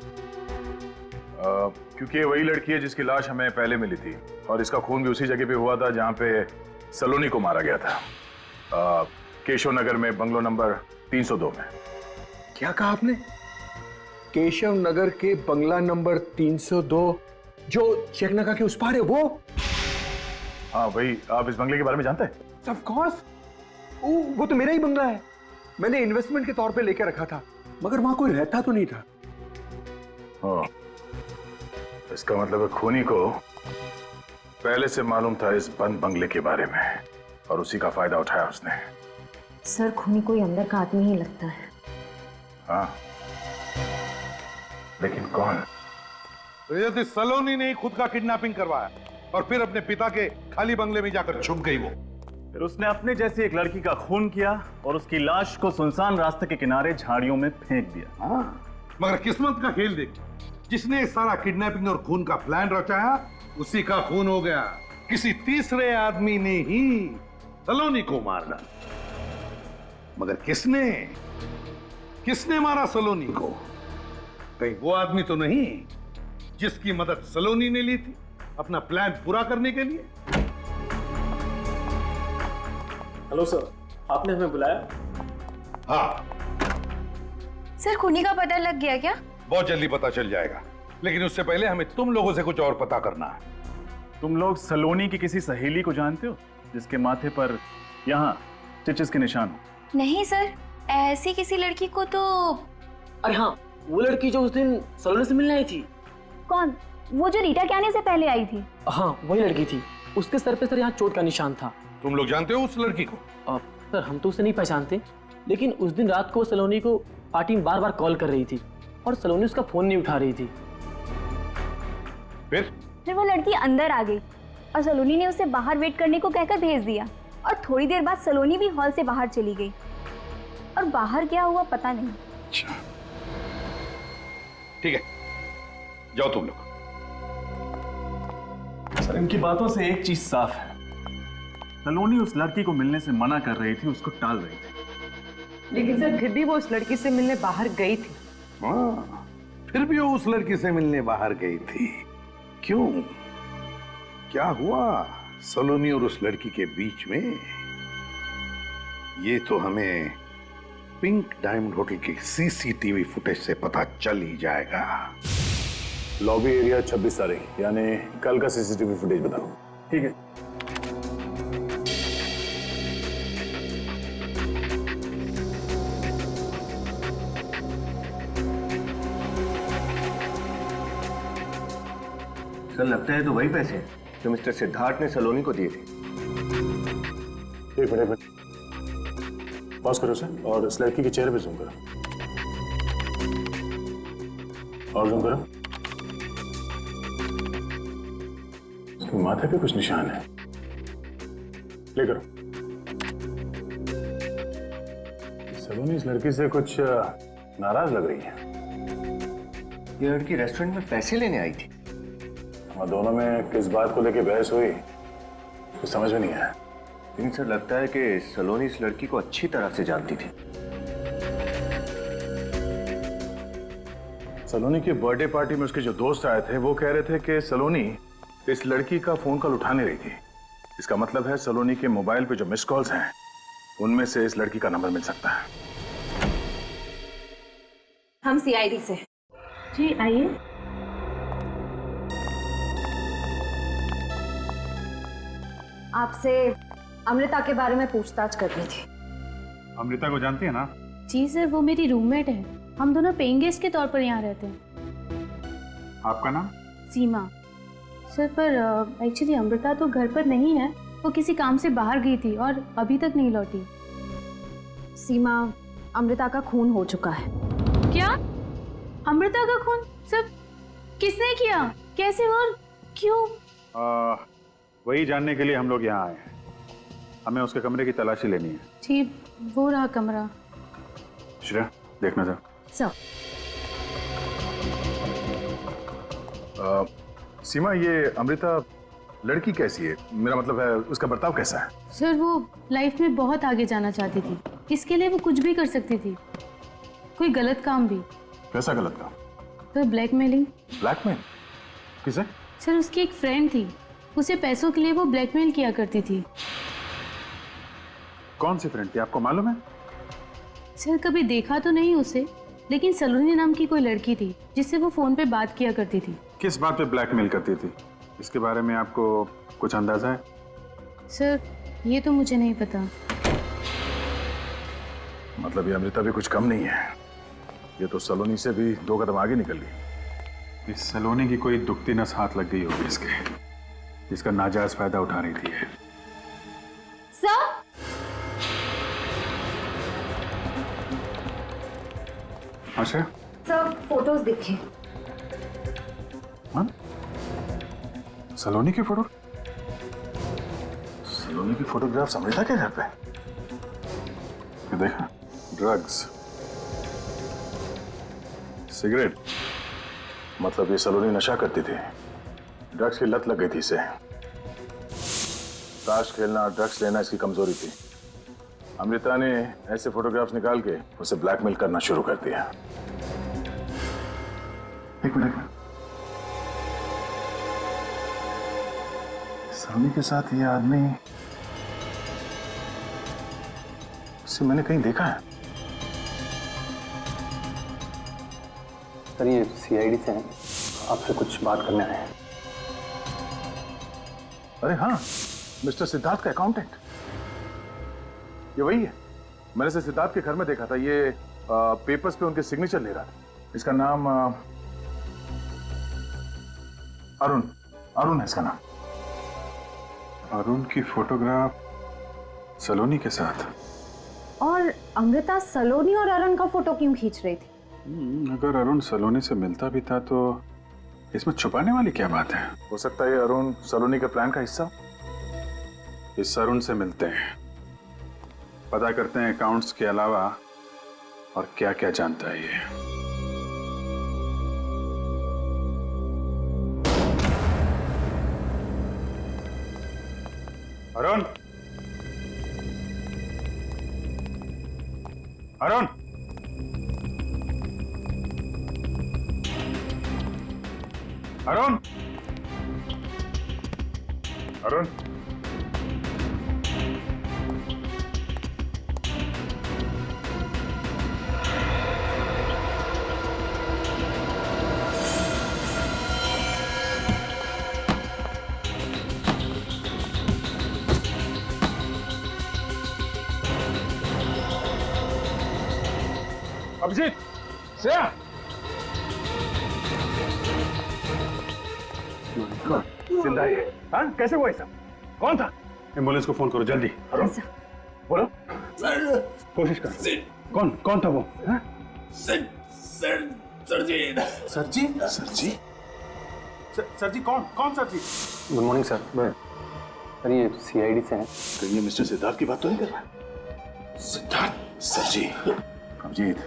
क्योंकि ये वही लड़की है जिसकी लाश हमें पहले मिली थी और इसका खून भी उसी जगह पे हुआ था जहाँ पे सलोनी को मारा गया था, केशव नगर में, बंगलो नंबर 302 में। क्या कहा आपने? केशव नगर के बंगला नंबर 302 जो चेकनाका के उस पार है वो? हाँ वही। आप इस बंगले के बारे में जानते हैं? ऑफ कोर्स, वो तो मेरा ही बंगला है। मैंने इन्वेस्टमेंट के तौर पे लेकर रखा था, मगर वहां कोई रहता तो नहीं था। हाँ, इसका मतलब है खूनी को पहले से मालूम था इस बंद बंगले के बारे में और उसी का फायदा उठाया उसने। सर खूनी कोई अंदर का आदमी ही लगता है। हाँ, लेकिन कौन? तो यदि सलोनी ने खुद का किडनैपिंग करवाया और फिर अपने पिता के खाली बंगले में जाकर छुप गई वो। फिर उसने अपने जैसी एक लड़की का खून किया और उसकी लाश को सुनसान रास्ते के किनारे झाड़ियों में फेंक दिया। हाँ, मगर किस्मत का खेल देख, जिसने सारा किडनैपिंग और खून का प्लान रचाया उसी का खून हो गया। किसी तीसरे आदमी ने ही सलोनी को मार डाला। मगर किसने मारा सलोनी को? कहीं वो आदमी तो नहीं जिसकी मदद सलोनी ने ली थी अपना प्लान पूरा करने के लिए? हेलो सर, आपने हमें बुलाया? हाँ सर, खूनी का पता लग गया क्या? बहुत जल्दी पता चल जाएगा, लेकिन उससे पहले हमें तुम लोगों से कुछ और पता करना है। तुम लोग सलोनी की किसी सहेली को जानते हो जिसके माथे पर यहाँ स्टिचेस के निशान हो? नहीं सर, ऐसी किसी लड़की को तो। अरे हाँ, वो लड़की जो उस दिन सलोनी से मिलने आई थी। कौन? वो जो रीटा के आने से पहले आई थी? हाँ, वही लड़की थी। उसके सर पे सर यहाँ चोट का निशान था। तुम लोग जानते हो उस लड़की को? सर, हम तो उसे नहीं पहचानते, लेकिन उस दिन रात को सलोनी को पार्टी में बार बार कॉल कर रही थी और सलोनी उसका फोन नहीं उठा रही थी। फिर वो लड़की अंदर आ गई और सलोनी ने उसे बाहर वेट करने को कहकर भेज दिया और थोड़ी देर बाद सलोनी भी हॉल से बाहर चली गई और बाहर क्या हुआ पता नहीं। अच्छा, ठीक है, जाओ तुम लोग। सर, इनकी बातों से एक चीज साफ है, सलोनी उस लड़की को मिलने से मना कर रही थी, उसको टाल रही थी। लेकिन सर, फिर भी वो उस लड़की से मिलने बाहर गई थी। हाँ, फिर भी वो उस लड़की से मिलने बाहर गई थी। क्यों? क्या हुआ सलोनी और उस लड़की के बीच में? ये तो हमें पिंक डायमंड होटल की सीसीटीवी फुटेज से पता चल ही जाएगा। लॉबी एरिया 26 तारीख, यानी कल का सीसीटीवी फुटेज बताओ। ठीक है। सर, लगता है तो वही पैसे जो मिस्टर सिद्धार्थ ने सलोनी को दिए थे। एक मिनट, पॉज करो सर, और इस लड़की के चेहरे पे जूम करो, और जूम करो। उसके माथे पे कुछ निशान है, प्ले करो। सलोनी इस लड़की से कुछ नाराज लग रही है। ये लड़की रेस्टोरेंट में पैसे लेने आई थी। और दोनों में किस बात को लेके बहस हुई तो समझ में नहीं आया। लेकिन सर, लगता है कि सलोनी इस लड़की को अच्छी तरह से जानती थी। सलोनी की बर्थडे पार्टी में उसके जो दोस्त आए थे वो कह रहे थे कि सलोनी इस लड़की का फोन कॉल उठा नहीं रही थी। इसका मतलब है सलोनी के मोबाइल पे जो मिस कॉल्स हैं उनमें से इस लड़की का नंबर मिल सकता है। हम सीआईडी से। जी आइए। आपसे अमृता के बारे में पूछताछ करनी थी। अमृता को जानती है ना? जी सर, वो मेरी रूममेट है। हम दोनों पेइंग गेस्ट के तौर पर यहाँ रहते हैं। आपका नाम? सीमा। सर, पर एक्चुअली अमृता तो घर पर नहीं है, वो किसी काम से बाहर गई थी और अभी तक नहीं लौटी। सीमा, अमृता का खून हो चुका है। क्या? अमृता का खून? सर, किसने किया, कैसे और क्यों? वही जानने के लिए हम लोग यहाँ आए हैं। हमें उसके कमरे की तलाशी लेनी है। जी, वो रहा कमरा। श्रेया, देखना सर। सर। सीमा, ये अमृता लड़की कैसी है? मेरा मतलब है उसका बर्ताव कैसा है? सर, वो लाइफ में बहुत आगे जाना चाहती थी, इसके लिए वो कुछ भी कर सकती थी, कोई गलत काम भी। कैसा गलत काम? तो ब्लैकमेलिंग। ब्लैकमेल? किसे? सर, उसकी एक फ्रेंड थी, उसे पैसों के लिए वो ब्लैकमेल किया करती थी। कौन सी फ्रेंड थी, आपको मालूम है? सर, कभी देखा तो नहीं उसे, लेकिन सलोनी नाम की कोई लड़की थी जिससे वो फोन पे बात किया करती थी। किस बात पे ब्लैकमेल करती थी, इसके बारे में आपको कुछ अंदाजा है? सर, ये तो मुझे नहीं पता। मतलब ये अमृता भी कुछ कम नहीं है, ये तो सलोनी से भी 2 कदम आगे निकल गई। इस सलोनी की कोई दुखती नस हाथ लग गई होगी इसके, जिसका नाजायज फायदा उठा रही थी। सर, अच्छा सर, फोटोज देखिए। हाँ? सलोनी की फोटो? सलोनी की फोटोग्राफ समझता क्या घर पे? ये देखा, ड्रग्स, सिगरेट, मतलब ये सलोनी नशा करती थी। ड्रग्स की लत लग गई थी इसे। ताश खेलना और ड्रग्स लेना इसकी कमजोरी थी। अमृता ने ऐसे फोटोग्राफ्स निकाल के उसे ब्लैकमेल करना शुरू कर दिया। एक मिनट, सलोनी के साथ ये आदमी, इसे मैंने कहीं देखा है। सर ये सीआईडी से हैं, आपसे कुछ बात करने आए हैं। अरे हाँ, मिस्टर सिद्धार्थ का अकाउंटेंट, ये वही है। मैंने इसे सिद्धार्थ के घर में देखा था। ये पेपर्स पे उनके सिग्नेचर ले रहा था। इसका नाम अरुण है इसका नाम। अरुण की फोटोग्राफ सलोनी के साथ। और अमृता सलोनी और अरुण का फोटो क्यों खींच रही थी? अगर अरुण सलोनी से मिलता भी था तो इसमें छुपाने वाली क्या बात है? हो सकता है अरुण सलोनी के प्लान का हिस्सा। इस अरुण से मिलते हैं, पता करते हैं अकाउंट्स के अलावा और क्या क्या जानता है ये। अरुण, अरुण, अरुण, अरुण, अभिजीत, श्रेया, जिंदा है। हाँ, कैसे हुआ ऐसा? कौन था? एम्बुलेंस को फोन करो जल्दी। बोलो, कोशिश कर। कौन था वो? सर जी कौन sir ji? Good morning sir. Sir ये सीआईडी से हैं। तो ये मिस्टर सिद्धार्थ की बात तो नहीं कर रहा? सिद्धार्थ? सर जी, अभिजीत,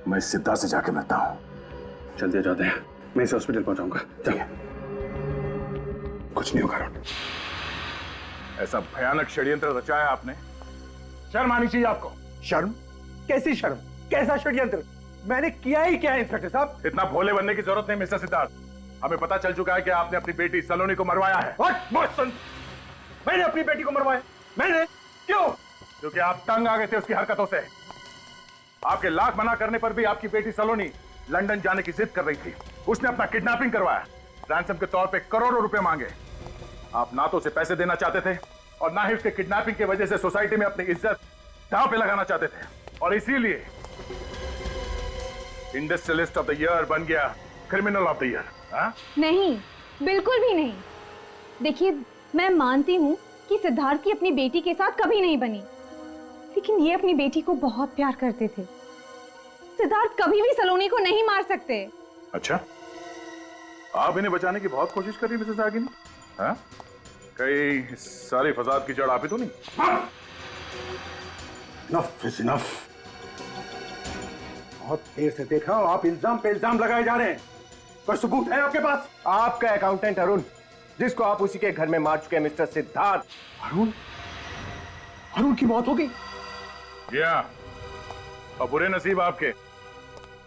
मैं इस सिद्धार्थ से जाके मिलता हूँ। जल्दी जाते हैं, मैं इसे हॉस्पिटल पहुंचाऊंगा। चलिए। कुछ नहीं होगा अरुण। ऐसा भयानक षड्यंत्र रचाया आपने, शर्म आनी चाहिए आपको। शर्म? कैसी शर्म? कैसा षड्यंत्र? मैंने किया ही क्या है इंस्पेक्टर साहब? इतना भोले बनने की जरूरत नहीं मिस्टर सिद्धार्थ। हमें पता चल चुका है कि आपने अपनी बेटी सलोनी को मरवाया है। मैंने अपनी बेटी को मरवाया? मैंने? क्यों? क्योंकि आप तंग आ गए थे उसकी हरकतों से। आपके लाख मना करने पर भी आपकी बेटी सलोनी लंदन जाने की जिद कर रही थी। उसने अपना किडनैपिंग करवाया, रैंसम के तौर पे करोड़ों रुपए मांगे। आप ना तो उसे पैसे देना चाहते थे और ना ही उसके किडनैपिंग की वजह से सोसाइटी में अपनी इज्जत दांव पे लगाना चाहते थे, और इसीलिए इंडस्ट्रियलिस्ट ऑफ द ईयर बन गया क्रिमिनल ऑफ द ईयर। नहीं, बिल्कुल भी नहीं। देखिए, मैं मानती हूँ कि सिद्धार्थ की अपनी बेटी के साथ कभी नहीं बनी, लेकिन ये अपनी बेटी को बहुत प्यार करते थे। सिद्धार्थ कभी भी सलोनी को नहीं मार सकते। अच्छा, आप इन्हें बचाने की बहुत कोशिश कर रही हैं मिसेस आगिनी? हाँ? कई सारी फसाद की जड़ आप ही तो नहीं? Enough is enough। बहुत देर से देख रहा हूं आप इल्जाम पे इल्जाम लगाए जा रहे हैं। कोई सबूत है आपके पास? आपका अकाउंटेंट अरुण, जिसको आप उसी के घर में मार चुके हैं, मिस्टर सिद्धार्थ। अरुण की मौत हो गई? और बुरे नसीब आपके,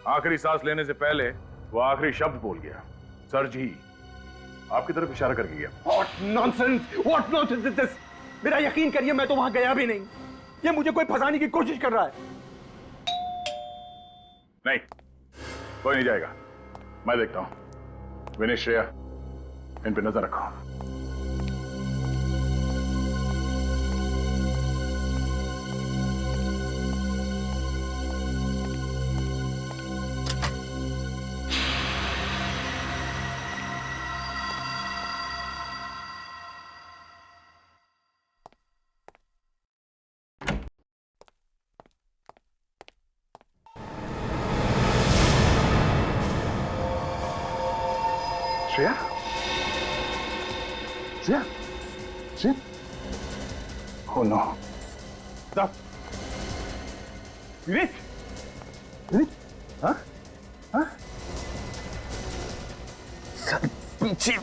आखिरी सांस लेने से पहले वो आखिरी शब्द बोल गया, सर जी, आपकी तरफ इशारा करके गया। What nonsense is this? मेरा यकीन करिए, मैं तो वहां गया भी नहीं। ये मुझे कोई फंसाने की कोशिश कर रहा है। नहीं, कोई नहीं जाएगा, मैं देखता हूं। विनेश, श्रेया, इन पे नजर रखो। Shreya, Oh no. Stop. Vineet? Vineet? हाँ? हाँ? सर पीछे।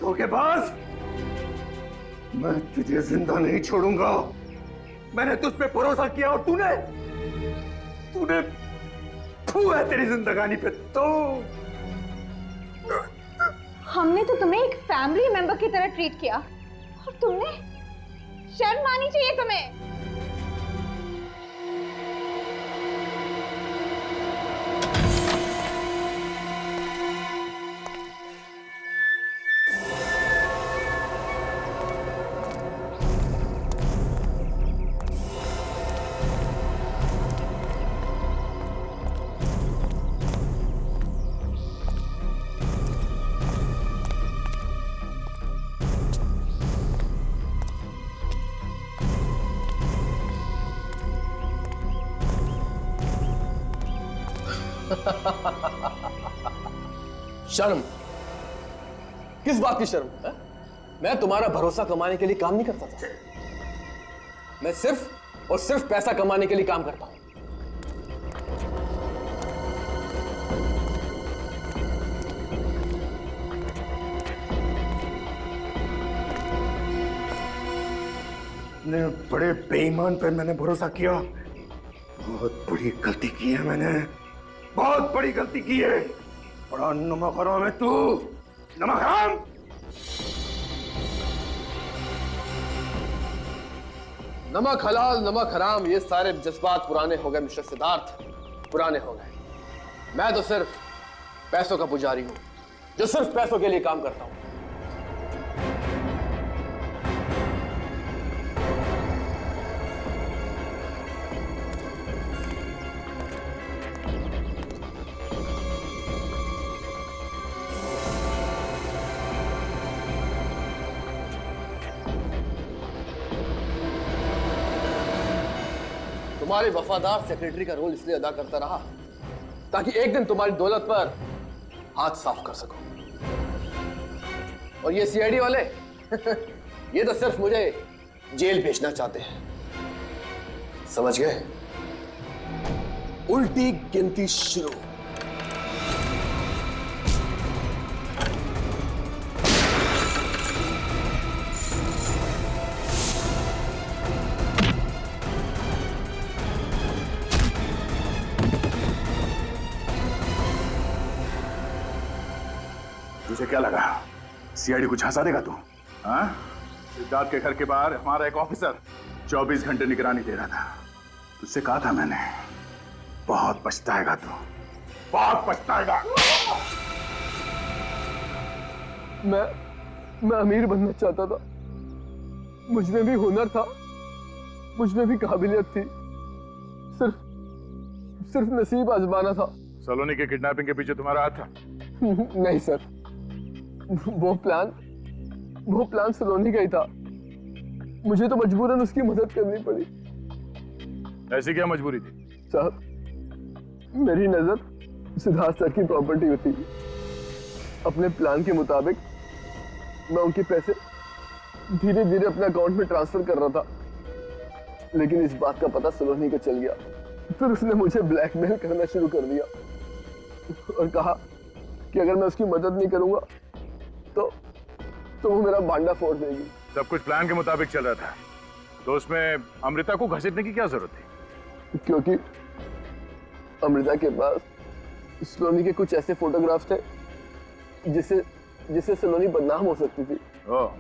धोखेबाज, मैं तुझे जिंदा नहीं छोड़ूंगा। मैंने तुझ पे भरोसा किया और तूने फू है तेरी जिंदगानी पे तो। हमने तो तुम्हें एक फैमिली मेंबर की तरह ट्रीट किया और तुमने शर्म आनी चाहिए तुम्हें। शर्म? किस बात की शर्म है? मैं तुम्हारा भरोसा कमाने के लिए काम नहीं करता था। मैं सिर्फ और सिर्फ पैसा कमाने के लिए काम करता हूं। इतने बड़े बेईमान पे मैंने भरोसा किया। बहुत बड़ी गलती की है मैंने, बहुत बड़ी गलती की है। बड़ा नमक हराम है तू, नमक हराम। नमक हलाल नमक हराम, ये सारे जज्बात पुराने हो गए मिस्टर सिद्धार्थ, पुराने हो गए। मैं तो सिर्फ पैसों का पुजारी हूं, जो सिर्फ पैसों के लिए काम करता हूं। तुम्हारे वफादार सेक्रेटरी का रोल इसलिए अदा करता रहा ताकि एक दिन तुम्हारी दौलत पर हाथ साफ कर सको। और ये सीआईडी वाले ये तो सिर्फ मुझे जेल भेजना चाहते हैं, समझ गए? उल्टी गिनती शुरू। तुझे क्या लगा सीआईडी को झांसा देगा तू? हाँ? सिद्धार्थ के घर के बाहर हमारा एक ऑफिसर 24 घंटे निगरानी दे रहा था। तुझसे कहा था मैंने, बहुत पछताएगा तू, बहुत पछताएगा। मैं अमीर बनना चाहता था, मुझ में भी हुनर था, मुझ में भी काबिलियत थी, सिर्फ नसीब आजमाना था। सलोनी के किडनैपिंग के पीछे तुम्हारा हाथ था? नहीं सर, वो प्लान सलोनी का ही था। मुझे तो मजबूरन उसकी मदद करनी पड़ी। ऐसी क्या मजबूरी थी? साहब, मेरी नजर सिद्धार्थ सर की प्रॉपर्टी थी। अपने प्लान के मुताबिक मैं उनके पैसे धीरे धीरे अपने अकाउंट में ट्रांसफर कर रहा था, लेकिन इस बात का पता सलोनी को चल गया। फिर उसने मुझे ब्लैकमेल करना शुरू कर दिया और कहा कि अगर मैं उसकी मदद नहीं करूंगा तो वो मेरा बांडा फोड़ देगी। सब कुछ प्लान के मुताबिक चल रहा था, तो उसमें अमृता को घसीटने की क्या जरूरत थी? क्योंकि अमृता के पास सलोनी के कुछ ऐसे फोटोग्राफ्स थे जिससे सलोनी बदनाम हो सकती थी। ओह,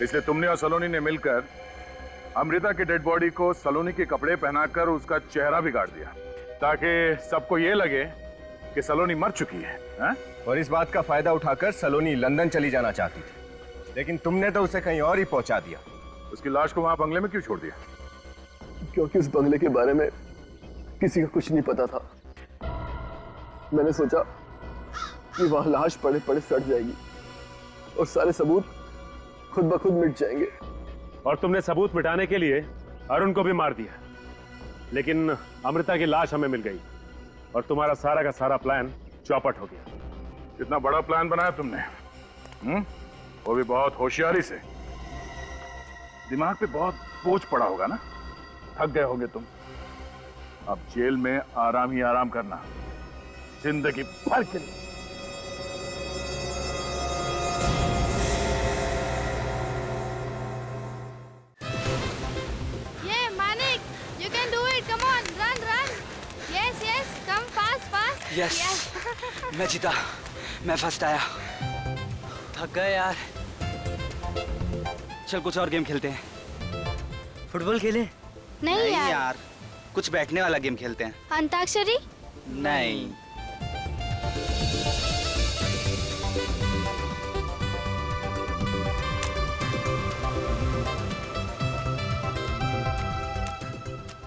इसलिए तुमने और सलोनी ने मिलकर अमृता की डेड बॉडी को सलोनी के कपड़े पहनाकर उसका चेहरा बिगाड़ दिया, ताकि सबको ये लगे कि सलोनी मर चुकी है। हा? और इस बात का फायदा उठाकर सलोनी लंदन चली जाना चाहती थी, लेकिन तुमने तो उसे कहीं और ही पहुंचा दिया। उसकी लाश को वहां बंगले में क्यों छोड़ दिया? क्योंकि उस बंगले के बारे में किसी को कुछ नहीं पता था। मैंने सोचा कि वहां लाश पड़े पड़े सड़ जाएगी और सारे सबूत खुद ब खुद मिट जाएंगे। और तुमने सबूत मिटाने के लिए अरुण को भी मार दिया, लेकिन अमृता की लाश हमें मिल गई और तुम्हारा सारा का सारा प्लान चौपट हो गया। कितना बड़ा प्लान बनाया तुमने, वो भी बहुत होशियारी से। दिमाग पे बहुत बोझ पड़ा होगा ना, थक गए होगे तुम। अब जेल में आराम ही आराम करना, जिंदगी भर के लिए। यस मैं जीता, मैं फर्स्ट आया। थक गए यार, चल कुछ और गेम खेलते हैं। फुटबॉल खेले? नहीं यार, कुछ बैठने वाला गेम खेलते हैं। अंताक्षरी? नहीं।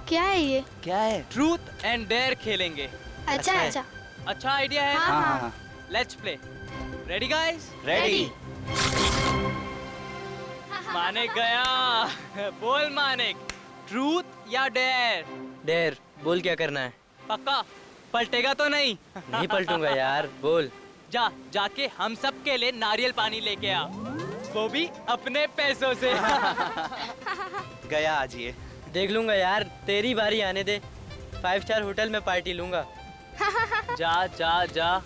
क्या है ये? क्या है? ट्रूथ एंड डेयर खेलेंगे। अच्छा अच्छा आइडिया है। हाँ। Let's play. Ready guys? Ready. Manik गया। बोल मानिक, ट्रूथ या डेयर? डेयर। बोल क्या करना है? पक्का पलटेगा तो नहीं? नहीं पलटूंगा यार, बोल। जाके हम सब के लिए नारियल पानी लेके आ, वो भी अपने पैसों से। गया आज ये। देख लूंगा यार, तेरी बारी आने दे। 5 स्टार होटल में पार्टी लूंगा। जा।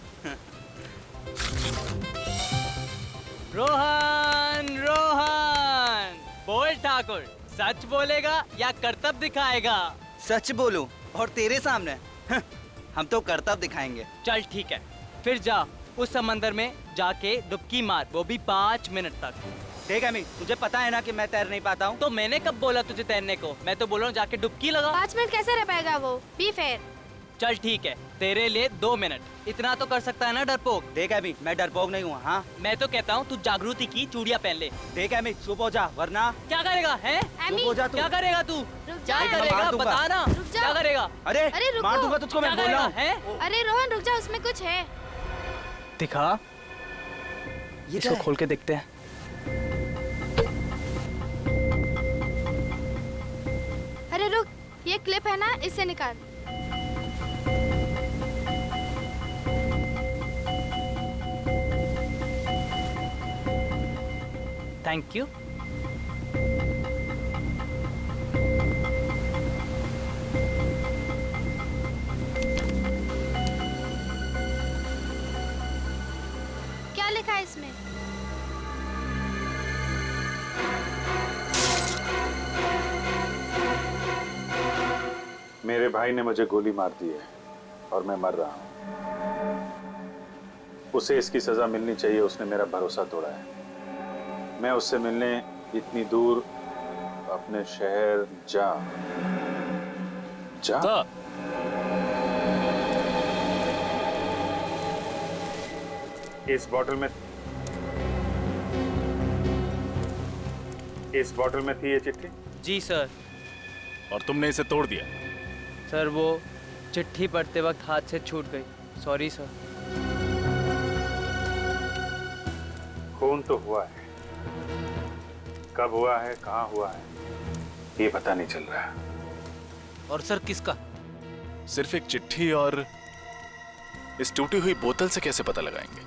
रोहन बोल ठाकुर, सच बोलेगा या करतब दिखाएगा? सच बोलूं और तेरे सामने? हम तो करतब दिखाएंगे। चल ठीक है, फिर जा उस समंदर में जाके डुबकी मार, वो भी 5 मिनट तक। ठीक है, तुझे पता है ना कि मैं तैर नहीं पाता हूँ। तो मैंने कब बोला तुझे तैरने को? मैं तो बोल रहा हूँ जाके डुबकी लगा। 5 मिनट कैसे रह पाएगा वो? Be fair. चल ठीक है, तेरे लिए 2 मिनट, इतना तो कर सकता है ना डरपोक? देख अभी, मैं डरपोक नहीं हूँ। हाँ मैं तो कहता हूँ तू जागृति की चूड़ियाँ पहन ले। देख अभी, चुप हो जा वरना। क्या करेगा? हैं? चुप हो जा तू। क्या करेगा तू? क्या करेगा बता ना। क्या करेगा? अरे रुको। मार दूंगा तुझको, मैं बोल रहा हूँ। अरे रोहन रुक जा, उसमें कुछ है। दिखा, इसको खोल के देखते हैं। अरे रुक, ये क्लिप है ना, इससे निकाल। Thank you. क्या लिखा है इसमें? मेरे भाई ने मुझे गोली मार दी है और मैं मर रहा हूं। उसे इसकी सजा मिलनी चाहिए, उसने मेरा भरोसा तोड़ा है। मैं उससे मिलने इतनी दूर अपने शहर जा। इस बॉटल में थी ये चिट्ठी? जी सर। और तुमने इसे तोड़ दिया? सर वो चिट्ठी पढ़ते वक्त हाथ से छूट गई, सॉरी सर। खून तो हुआ है, कब हुआ है, कहाँ हुआ है, ये पता नहीं चल रहा। और सर किसका? सिर्फ एक चिट्ठी और इस टूटी हुई बोतल से कैसे पता लगाएंगे?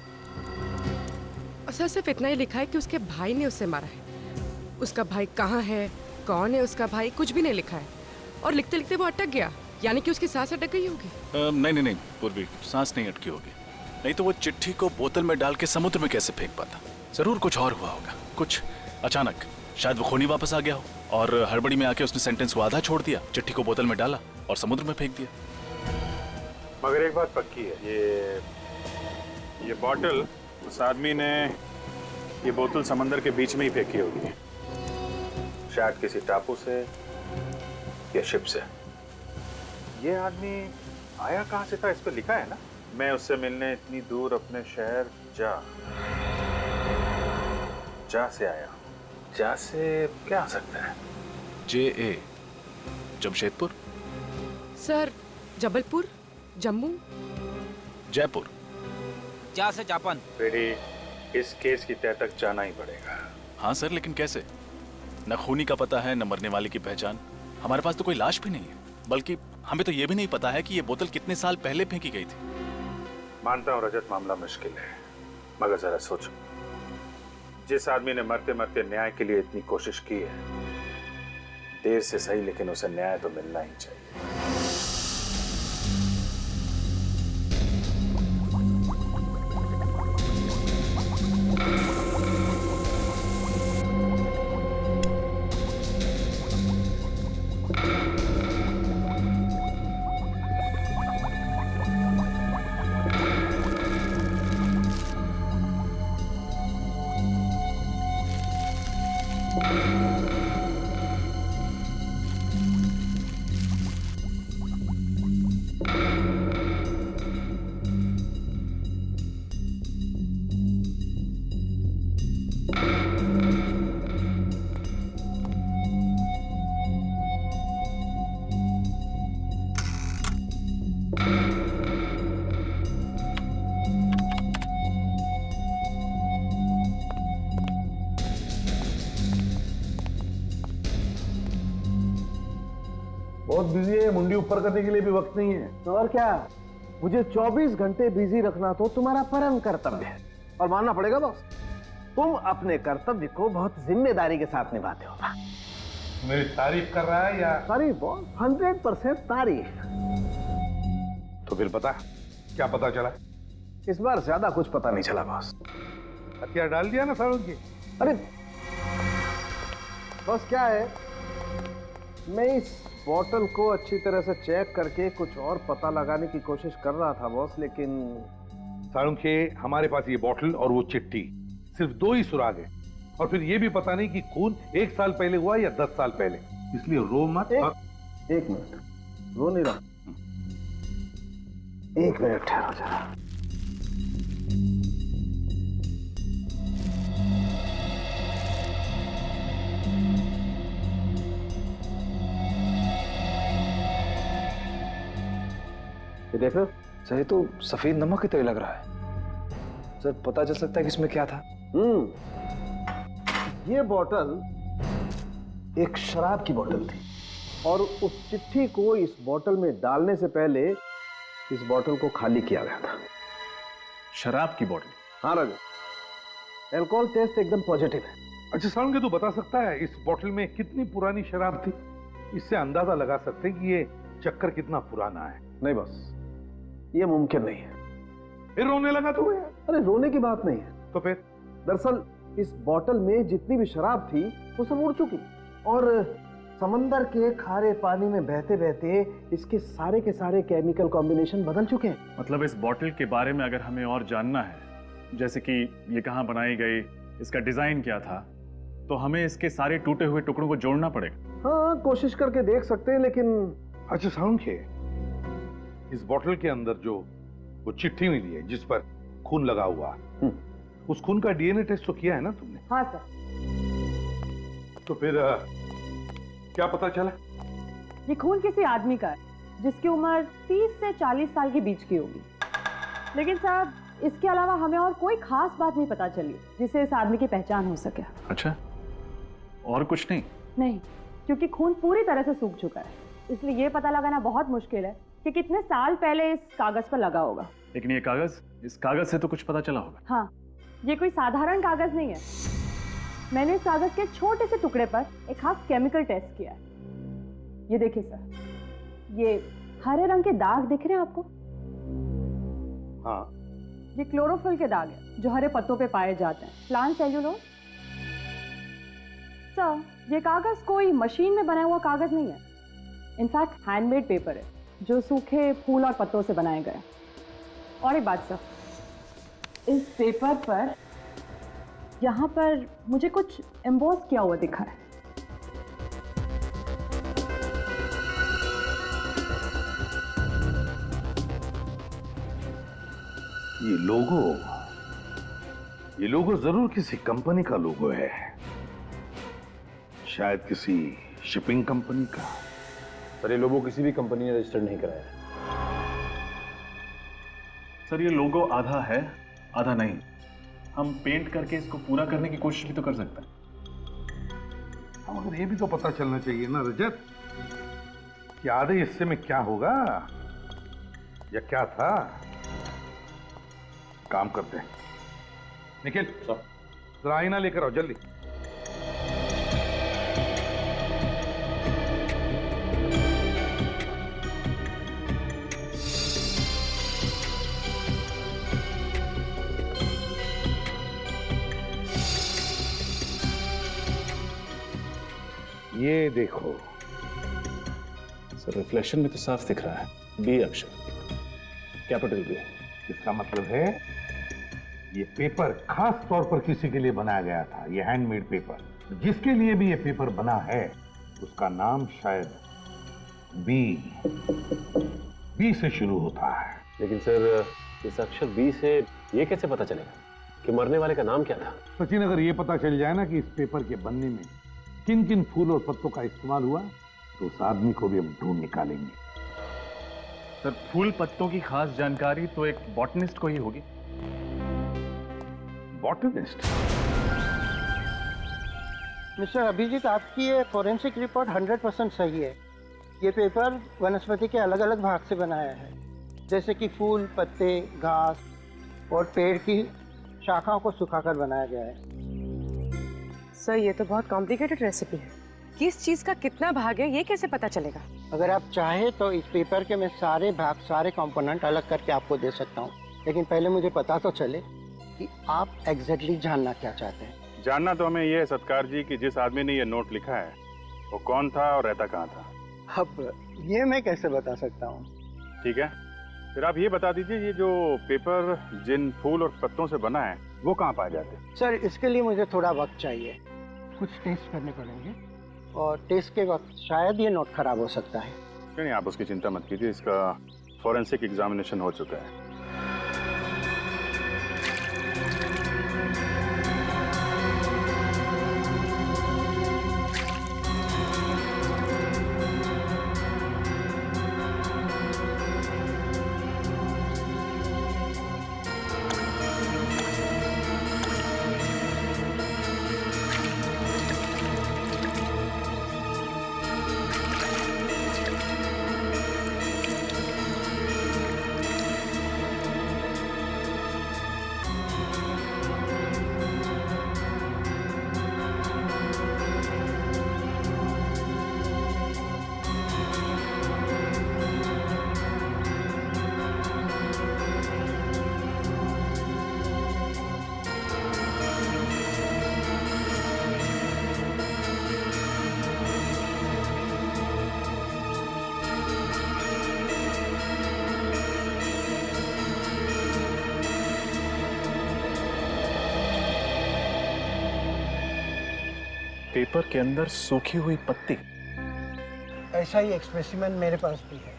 सर सिर्फ इतना ही लिखा है कि उसके भाई ने उसे मारा है। उसका भाई कहाँ है, कौन है उसका भाई, कुछ भी नहीं लिखा है। और लिखते लिखते वो अटक गया, यानी कि उसकी सांस अटक गई होगी। नहीं पूर्वी, सांस नहीं अटकी होगी। नहीं तो वो चिट्ठी को बोतल में डाल के समुद्र में कैसे फेंक पाता? जरूर कुछ और हुआ होगा, कुछ अचानक। शायद वो खूनी वापस आ गया हो और हड़बड़ी में आके उसने सेंटेंस को आधा छोड़ दिया, चिट्ठी को बोतल में डाला और समुद्र में फेंक दिया। मगर एक बात पक्की है, ये बोतल, उस आदमी ने ये बोतल समंदर के बीच में ही फेंकी होगी, शायद किसी टापू से या शिप से। ये आदमी आया कहाँ से था? इस पे लिखा है ना, मैं उससे मिलने इतनी दूर अपने शहर जा से आया। जा से क्या आ सकता है? JA Jamshedpur, sir Jabalpur, Jammu, Jaipur. जहाँ से जापान। बेटी, इस केस की तह तक जाना ही पड़ेगा। हाँ सर, लेकिन कैसे? न खूनी का पता है, न मरने वाले की पहचान। हमारे पास तो कोई लाश भी नहीं है, बल्कि हमें तो ये भी नहीं पता है कि ये बोतल कितने साल पहले फेंकी गई थी। मानता हूँ रजत, मामला मुश्किल है, मगर जरा सोचो, जिस आदमी ने मरते मरते न्याय के लिए इतनी कोशिश की है, देर से सही लेकिन उसे न्याय तो मिलना ही चाहिए। बहुत बिजी है, मुंडी ऊपर करने के लिए भी वक्त नहीं है। तो और क्या, मुझे 24 घंटे बिजी रखना तो तुम्हारा परम कर्तव्य है, और मानना पड़ेगा बॉस, तुम अपने कर्तव्य को बहुत जिम्मेदारी के साथ निभाते हो। मेरी तारीफ कर रहा है या? तारीफ बॉस, 100% तारीफ। तो फिर पता क्या पता चला? इस बार ज्यादा कुछ पता नहीं चला बॉस। हथियार डाल दिया ना सालों की। अरे बॉस क्या है, मैं इस बोतल को अच्छी तरह से चेक करके कुछ और पता लगाने की कोशिश कर रहा था बॉस, लेकिन साळुंखे, हमारे पास ये बोतल और वो चिट्ठी, सिर्फ 2 ही सुराग है, और फिर ये भी पता नहीं कि खून 1 साल पहले हुआ या 10 साल पहले। इसलिए रो मत। एक मिनट, रो नहीं रहा, 1 मिनट ठहरो जरा। ये देख रहे हो? सर ये तो सफेद नमक की तरह लग रहा है। सर पता चल सकता है कि इसमें क्या था? ये बोतल एक शराब की बोतल थी, और उस चिट्ठी को इस बोतल में डालने से पहले इस बोतल को खाली किया गया था। शराब की बोतल? हाँ राजा, अल्कोहल टेस्ट एकदम पॉजिटिव है। अच्छा साळुंखे, तू बता सकता है इस बोतल में कितनी पुरानी शराब थी? इससे अंदाजा लगा सकते हैं कि ये चक्कर कितना पुराना है। नहीं बस, ये मुमकिन नहीं है। फिर रोने लगा तू? अरे रोने की बात नहीं है। तो फिर? दरअसल इस बोतल में जितनी भी शराब थी वो सब उड़ चुकी, और समंदर के खारे पानी में बहते बहते इसके सारे के सारे केमिकल कॉम्बिनेशन बदल चुके हैं। मतलब इस बोतल के बारे में अगर हमें और जानना है, जैसे कि ये कहाँ बनाई गई, इसका डिजाइन क्या था, तो हमें इसके सारे टूटे हुए टुकड़ों को जोड़ना पड़ेगा। हाँ, कोशिश करके देख सकते हैं, लेकिन अच्छा साळुंखे, इस बोतल के अंदर जो वो चिट्ठी मिली है जिस पर खून लगा हुआ, उस खून का डीएनए टेस्ट तो किया है ना तुमने? हाँ सर। तो फिर क्या पता चला? ये खून किसी आदमी का है जिसकी उम्र 30 से 40 साल के बीच की होगी। लेकिन साहब, इसके अलावा हमें और कोई खास बात नहीं पता चली जिससे इस आदमी की पहचान हो सके। अच्छा, और कुछ नहीं? नहीं, क्योंकि खून पूरी तरह से सूख चुका है, इसलिए ये पता लगाना बहुत मुश्किल है कि कितने साल पहले इस कागज पर लगा होगा। लेकिन ये कागज, इस कागज से तो कुछ पता चला होगा। हाँ, ये कोई साधारण कागज नहीं है। मैंने इस कागज के छोटे से टुकड़े पर एक खास केमिकल टेस्ट किया है। ये देखिए सर, ये हरे रंग के दाग दिख रहे हैं आपको? हाँ। ये क्लोरोफिल के दाग है जो हरे पत्तों पे पाए जाते हैं, प्लांट सेल्यूलोज। सर, ये कागज कोई मशीन में बना हुआ कागज नहीं है, इनफैक्ट हैंडमेड पेपर है जो सूखे फूल और पत्तों से बनाए गए। और एक बात सर, इस पेपर पर यहाँ पर मुझे कुछ एम्बोस किया हुआ दिखा है। ये लोगो जरूर किसी कंपनी का लोगो है, शायद किसी शिपिंग कंपनी का, सर ये लोगो किसी भी कंपनी ने रजिस्टर नहीं कराया है। सर ये लोगो आधा है आधा नहीं, हम पेंट करके इसको पूरा करने की कोशिश भी तो कर सकते हैं। हाँ, मगर ये भी तो पता चलना चाहिए ना रजत कि आधे हिस्से में क्या होगा या क्या था। काम करते हैं, निखिल जरा आईना लेकर आओ जल्दी। ये देखो सर रिफ्लेक्शन में तो साफ दिख रहा है बी अक्षर, कैपिटल बी। इसका मतलब है ये पेपर खास तौर पर किसी के लिए बनाया गया था। ये हैंडमेड पेपर, जिसके लिए भी ये पेपर बना है उसका नाम शायद बी से शुरू होता है। लेकिन सर इस अक्षर बी से ये कैसे पता चलेगा कि मरने वाले का नाम क्या था? सचिन, अगर ये पता चल जाए ना कि इस पेपर के बनने में किन किन फूल और पत्तों का इस्तेमाल हुआ तो उस आदमी को भी हम ढूंढ निकालेंगे। सर फूल पत्तों की खास जानकारी तो एक बॉटनिस्ट को ही होगी। बॉटनिस्ट? मिस्टर अभिजीत, आपकी ये फोरेंसिक रिपोर्ट 100% सही है। ये पेपर वनस्पति के अलग अलग भाग से बनाया है, जैसे कि फूल, पत्ते, घास और पेड़ की शाखाओं को सुखाकर बनाया गया है। सर ये तो बहुत कॉम्प्लिकेटेड रेसिपी है, किस चीज का कितना भाग है ये कैसे पता चलेगा? अगर आप चाहें तो इस पेपर के मैं सारे भाग, सारे कंपोनेंट अलग करके आपको दे सकता हूँ, लेकिन पहले मुझे पता तो चले कि आप एग्जैक्टली जानना क्या चाहते हैं। जानना तो हमें ये है सत्कार जी कि जिस आदमी ने ये नोट लिखा है वो कौन था और रहता कहाँ था। अब ये मैं कैसे बता सकता हूँ? ठीक है, फिर आप ये बता दीजिए ये जो पेपर जिन फूल और पत्तों से बना है वो कहाँ पाए जाते हैं? सर इसके लिए मुझे थोड़ा वक्त चाहिए, कुछ टेस्ट करने पड़ेंगे और टेस्ट के वक्त शायद ये नोट खराब हो सकता है। नहीं, आप उसकी चिंता मत कीजिए, इसका फॉरेंसिक एग्जामिनेशन हो चुका है। पेपर के अंदर सूखी हुई पत्ती, ऐसा ही एक स्पेसिमेन मेरे पास भी है।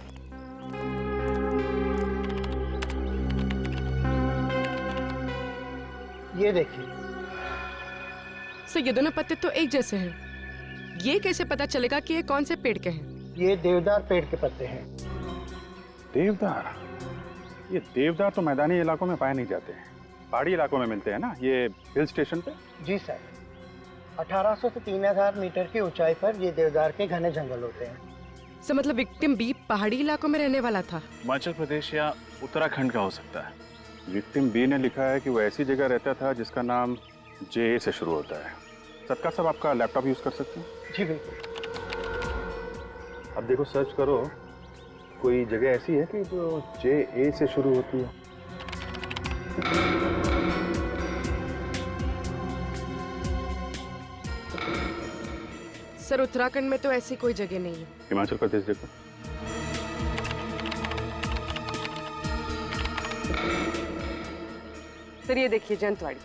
ये देखिए। सर ये दोनों पत्ते तो एक जैसे हैं, ये कैसे पता चलेगा कि ये कौन से पेड़ के हैं? ये देवदार पेड़ के पत्ते हैं। देवदार? ये देवदार तो मैदानी इलाकों में पाए नहीं जाते हैं, पहाड़ी इलाकों में मिलते हैं ना, ये हिल स्टेशन पे। जी सर, 1800 से 3000 मीटर की ऊंचाई पर ये देवदार के घने जंगल होते हैं। सर मतलब विक्टिम बी पहाड़ी इलाकों में रहने वाला था? हिमाचल प्रदेश या उत्तराखंड का हो सकता है। विक्टिम बी ने लिखा है कि वो ऐसी जगह रहता था जिसका नाम जे से शुरू होता है। सत्कार साहब आपका लैपटॉप यूज कर सकते हैं? जी बिल्कुल। अब देखो सर्च करो, कोई जगह ऐसी है कि जो जे से शुरू होती है? सर उत्तराखंड में तो ऐसी कोई जगह नहीं है। हिमाचल प्रदेश देखो। सर ये देखिए जंतवाड़ी,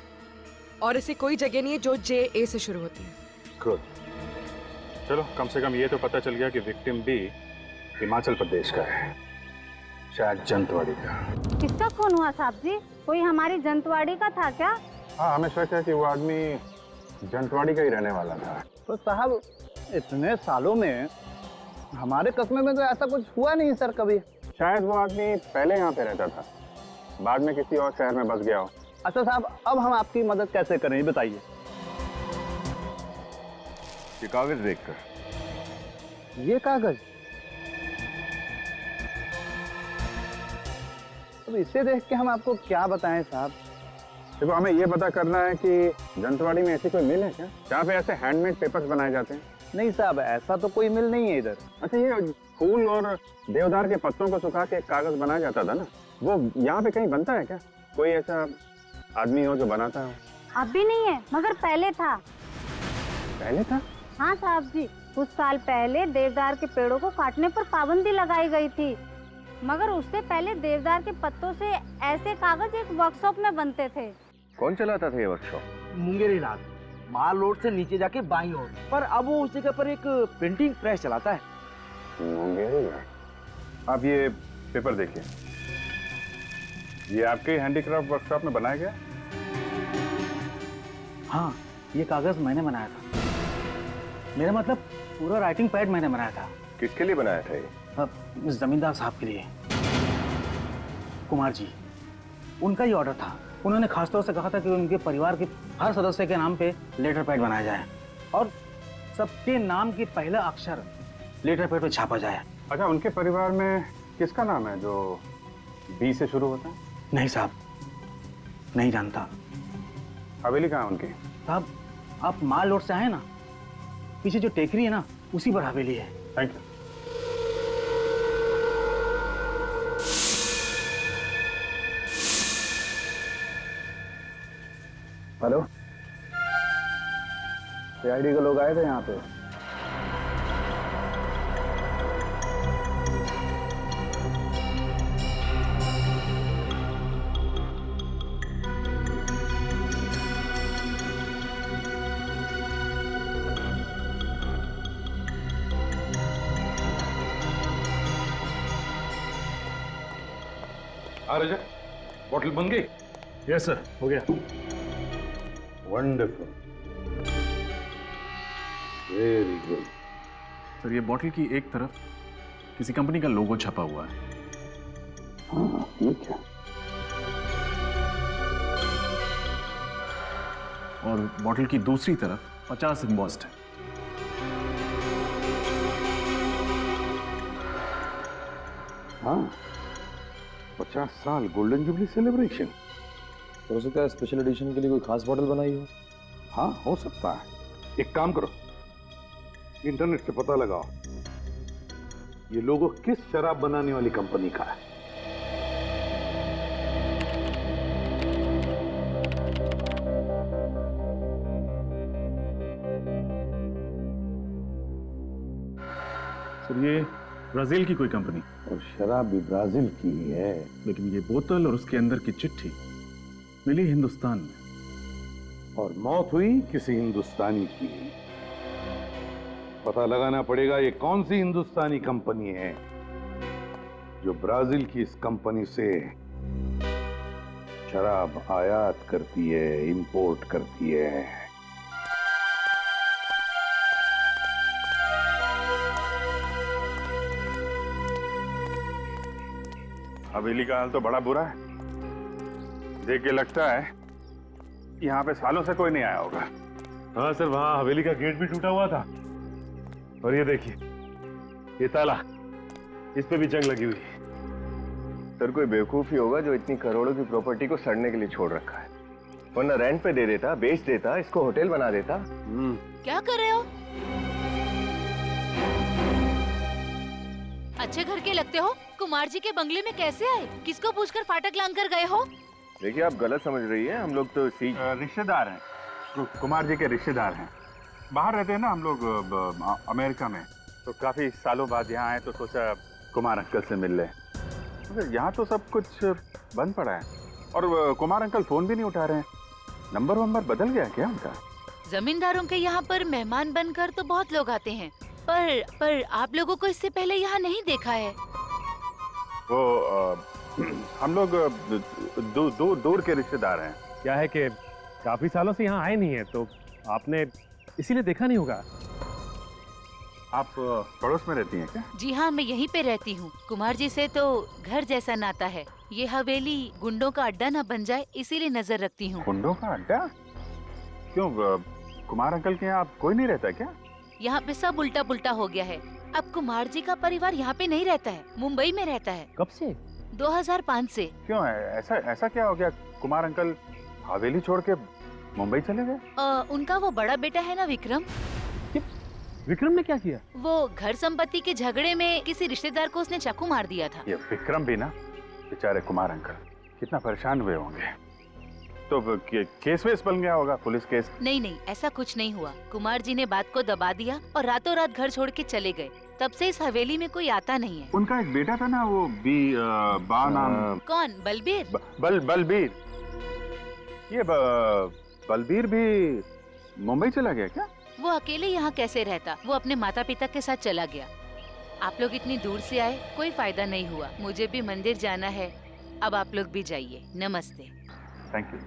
और ऐसी कोई जगह नहीं है जो जे ए से शुरू होती है। गुड, चलो कम से कम ये तो पता चल गया कि विक्टिम बी हिमाचल प्रदेश का है, शायद जंतवाड़ी का। किसका खून हुआ साहब जी? कोई हमारी जंतवाड़ी का था क्या? हाँ, हमें शक है कि वो आदमी जंतवाड़ी का ही रहने वाला था। तो साहब इतने सालों में हमारे कस्बे में तो ऐसा कुछ हुआ नहीं सर कभी। शायद वो आदमी पहले यहाँ पे रहता था, बाद में किसी और शहर में बस गया हो। अच्छा साहब, अब हम आपकी मदद कैसे करें बताइए। ये कागज देखकर। ये कागज? अब इसे देख के हम आपको क्या बताएं साहब। देखो, हमें ये पता करना है कि जंतवाड़ी में ऐसी कोई मिल है क्या जहाँ पे ऐसे हैंडमेड पेपर्स बनाए जाते हैं? नहीं साहब, ऐसा तो कोई मिल नहीं है इधर। अच्छा, ये फूल और देवदार के पत्तों को सुखा के कागज बनाया जाता था ना, वो यहाँ पे कहीं बनता है क्या? कोई ऐसा आदमी हो जो बनाता है? अब भी नहीं है, मगर पहले था। पहले था? हाँ साहब जी, कुछ साल पहले देवदार के पेड़ों को काटने पर पाबंदी लगाई गई थी, मगर उससे पहले देवदार के पत्तों से ऐसे कागज एक वर्कशॉप में बनते थे। कौन चलाता था ये वर्कशॉप? मुंगेरी लाल, माल रोड से नीचे जाके बाईं ओर। पर अब वो उस जगह पर एक प्रिंटिंग प्रेस चलाता है। मुंगेरी लाल। आप ये पेपर देखिए, ये आपके हैंडीक्राफ्ट वर्कशॉप में बनाया गया? हाँ, ये कागज मैंने बनाया था। मेरा मतलब पूरा राइटिंग पैड मैंने बनाया था। किसके लिए बनाया था ये? जमींदार साहब के लिए, कुमार जी। उनका ही ऑर्डर था। उन्होंने खासतौर से कहा था कि उनके परिवार के हर सदस्य के नाम पे लेटर पैड बनाया जाए और सबके नाम के पहला अक्षर लेटर पैड पे छापा जाए। अच्छा, उनके परिवार में किसका नाम है जो बी से शुरू होता है? नहीं साहब, नहीं जानता। हवेली कहाँ है उनकी? साहब, आप माल रोड से आए ना, पीछे जो टेकरी है ना, उसी पर हवेली है। Thank you. हेलो, सीआईडी के लोग आए थे यहाँ पे। हाँ राजा, बोतल बन गई? यस सर, हो गया। Wonderful, very good. सर, ये बॉटल की एक तरफ किसी कंपनी का लोगो छपा हुआ है। हाँ, ये क्या? और बॉटल की दूसरी तरफ 50 एम्बॉस्ड है। हाँ, 50 साल गोल्डन जुबली सेलिब्रेशन। हो सकता है स्पेशल एडिशन के लिए कोई खास बॉटल बनाई हो। हाँ, हो सकता है। एक काम करो, इंटरनेट से पता लगाओ ये लोगो किस शराब बनाने वाली कंपनी का है। सर, ये ब्राजील की कोई कंपनी। और शराब भी ब्राजील की ही है। लेकिन ये बोतल और उसके अंदर की चिट्ठी मिली हिंदुस्तान में, और मौत हुई किसी हिंदुस्तानी की। पता लगाना पड़ेगा ये कौन सी हिंदुस्तानी कंपनी है जो ब्राजील की इस कंपनी से शराब आयात करती है, इंपोर्ट करती है। हवेली का हाल तो बड़ा बुरा है। देख के लगता है यहाँ पे सालों से कोई नहीं आया होगा। हाँ सर, वहां हवेली का गेट भी टूटा हुआ था। और ये देखिए, ये ताला, इस पे भी जंग लगी हुई है। सर, कोई बेवकूफ ही होगा जो इतनी करोड़ों की प्रॉपर्टी को सड़ने के लिए छोड़ रखा है, वरना रेंट पे दे देता, बेच देता, इसको होटल बना देता। क्या कर रहे हो? अच्छे घर के लगते हो। कुमार जी के बंगले में कैसे आए? किसको पूछकर फाटक लांग कर गए हो? देखिए, आप गलत समझ रही है। हम लोग तो रिश्तेदार हैं, कुमार जी के रिश्तेदार हैं। बाहर रहते हैं ना हम लोग, अमेरिका में। तो काफी सालों बाद यहाँ आए तो सोचा कुमार अंकल से मिल ले। मगर यहाँ तो सब कुछ बंद पड़ा है और कुमार अंकल फोन भी नहीं उठा रहे हैं। नंबर बदल गया क्या उनका? जमींदारों के यहाँ पर मेहमान बनकर तो बहुत लोग आते हैं, पर आप लोगों को इससे पहले यहाँ नहीं देखा है। वो हम लोग दूर के रिश्तेदार हैं। क्या है कि काफी सालों से यहाँ आए नहीं है, तो आपने इसीलिए देखा नहीं होगा। आप पड़ोस में रहती हैं क्या? जी हाँ, मैं यहीं पे रहती हूँ। कुमार जी से तो घर जैसा नाता है। ये हवेली गुंडों का अड्डा ना बन जाए इसीलिए नजर रखती हूँ। गुंडों का अड्डा? क्यों, कुमार अंकल के यहाँ कोई नहीं रहता क्या? यहाँ पे सब उल्टा पुल्टा हो गया है। अब कुमार जी का परिवार यहाँ पे नहीं रहता है, मुंबई में रहता है। कब से? 2005 से। क्यों, ऐसा क्या हो गया? कुमार अंकल हवेली छोड़ के मुंबई चले गए? उनका वो बड़ा बेटा है ना विक्रम। विक्रम ने क्या किया? वो घर संपत्ति के झगड़े में किसी रिश्तेदार को उसने चाकू मार दिया था। ये विक्रम भी ना, बेचारे कुमार अंकल कितना परेशान हुए होंगे। तो केस वेस बन गया होगा, पुलिस केस? नहीं, ऐसा कुछ नहीं हुआ। कुमार जी ने बात को दबा दिया और रातों रात घर छोड़ के चले गए। तब से इस हवेली में कोई आता नहीं है। उनका एक बेटा था ना, वो बा नाम। कौन? बलबीर? बलबीर। ये बलबीर भी मुंबई चला गया क्या? वो अकेले यहाँ कैसे रहता? वो अपने माता पिता के साथ चला गया। आप लोग इतनी दूर से आए, कोई फायदा नहीं हुआ। मुझे भी मंदिर जाना है, अब आप लोग भी जाइए। नमस्ते। Thank you.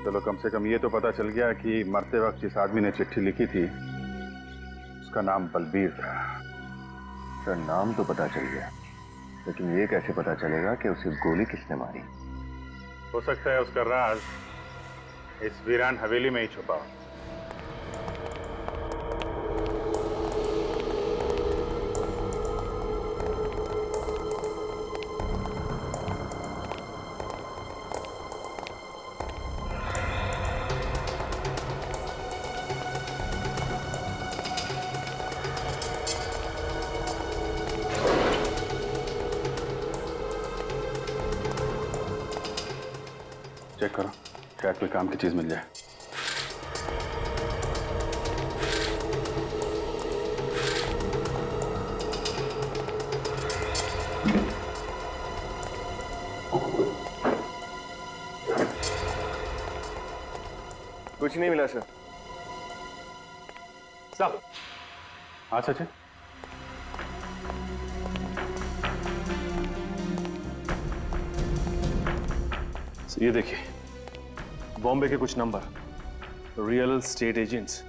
चलो, कम से कम ये तो पता चल गया कि मरते वक्त जिस आदमी ने चिट्ठी लिखी थी उसका नाम बलबीर था। सर, नाम तो पता चल गया, लेकिन ये कैसे पता चलेगा कि उसे गोली किसने मारी? हो सकता है उसका राज इस वीरान हवेली में ही छुपा हो। चेक करो, शायद कोई काम की चीज मिल जाए। कुछ नहीं मिला सर। साहब। हाँ सचिन। ये देखिए, बॉम्बे के कुछ नंबर, रियल स्टेट एजेंट्स।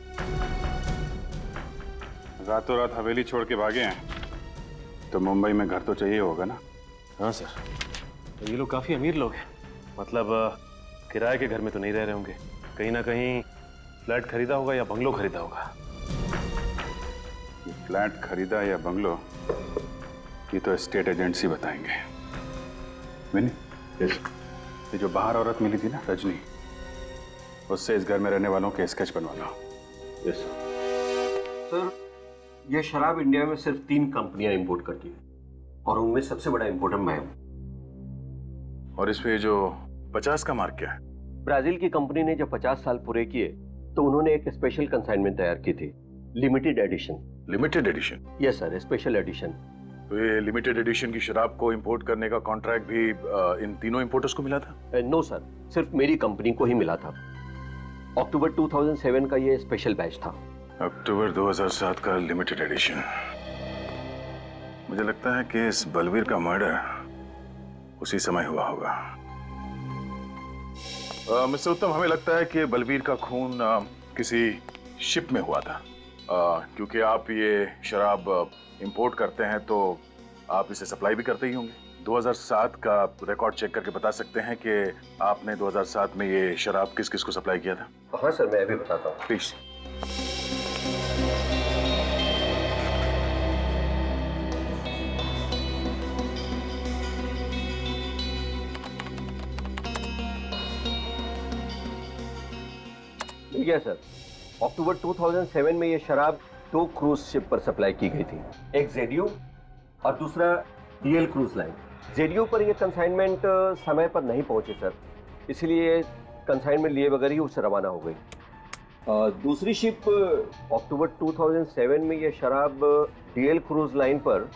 रातों रात हवेली छोड़ के भागे हैं, तो मुंबई में घर तो चाहिए होगा ना? हाँ सर, ये लोग काफी अमीर लोग हैं। मतलब किराए के घर में तो नहीं रह रहे होंगे, कहीं ना कहीं फ्लैट खरीदा होगा या बंगलो खरीदा होगा। ये फ्लैट खरीदा या बंगलो, ये तो स्टेट एजेंट्स ही बताएंगे। मैंने ये जो बाहर औरत मिली थी ना, रजनी, उससे इस घर में रहने वालों के स्केच बनवा लो। यस सर, ये शराब इंडिया में सिर्फ 3 कंपनियां इंपोर्ट करती हैं और उनमें सबसे बड़ा इंपोर्टर मैं हूं। और इस पे जो 50 का मार्क क्या है? ब्राजील की कंपनी ने जब 50 साल पूरे किए तो उन्होंने एक स्पेशल कंसाइनमेंट तैयार की थी, limited edition. Limited edition? Yes sir, special edition. तो ये लिमिटेड एडिशन की शराब को इंपोर्ट करने का कॉन्ट्रैक्ट भी इन तीनों इंपोर्टर्स को मिला था? नो सर, सिर्फ मेरी कंपनी को ही मिला था। अक्टूबर 2007 का ये स्पेशल बैच था। अक्टूबर 2007 का लिमिटेड एडिशन। मुझे लगता है कि इस बलबीर का मर्डर उसी समय हुआ होगा। मिस्टर उत्तम, हमें लगता है कि बलबीर का खून किसी शिप में हुआ था। क्योंकि आप ये शराब इंपोर्ट करते हैं तो आप इसे सप्लाई भी करते ही होंगे। 2007 का रिकॉर्ड चेक करके बता सकते हैं कि आपने 2007 में ये शराब किस किस को सप्लाई किया था? हाँ सर, मैं अभी बताता हूँ। प्लीज। ठीक है सर, अक्टूबर 2007 में ये शराब 2 क्रूज शिप पर सप्लाई की गई थी, एक जेडियो और दूसरा डीएल क्रूज लाइन। जेडियो पर ये कंसाइनमेंट समय पर नहीं पहुंचे सर, इसलिए कंसाइनमेंट लिए बगैर ही उससे रवाना हो गई। दूसरी शिप अक्टूबर 2007 में ये शराब डीएल क्रूज लाइन पर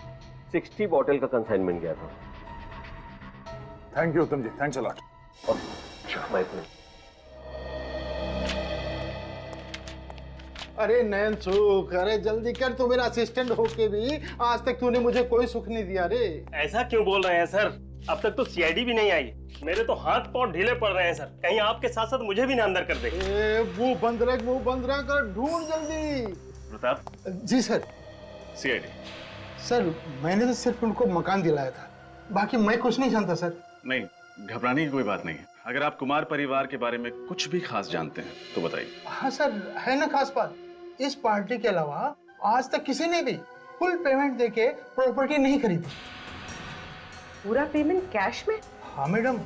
60 बॉटल का कंसाइनमेंट गया था। थैंक यू उत्तम जी, थैंक्स अ लॉट। अरे नयन सुख, अरे जल्दी कर, तू मेरा असिस्टेंट होके भी आज तक तूने मुझे कोई सुख नहीं दिया रे। ऐसा क्यों बोल रहे हैं सर? अब तक तो सीआईडी भी नहीं आई। मेरे तो हाथ पांव ढीले पड़ रहे हैं सर, कहीं आपके साथ साथ मुझे भी ना अंदर कर दे। मुंह बंद रख, ढूंढ जल्दी। प्रताप। जी सर। सीआईडी। सर मैंने तो सिर्फ उनको मकान दिलाया था, बाकी मैं कुछ नहीं जानता सर। नहीं, घबराने की कोई बात नहीं है। अगर आप कुमार परिवार के बारे में कुछ भी खास जानते हैं तो बताइए। हाँ सर, है ना खास बात। इस पार्टी के अलावा आज तक किसी ने भी फुल पेमेंट देके प्रॉपर्टी नहीं खरीदी। पूरा पेमेंट कैश में? हाँ मैडम,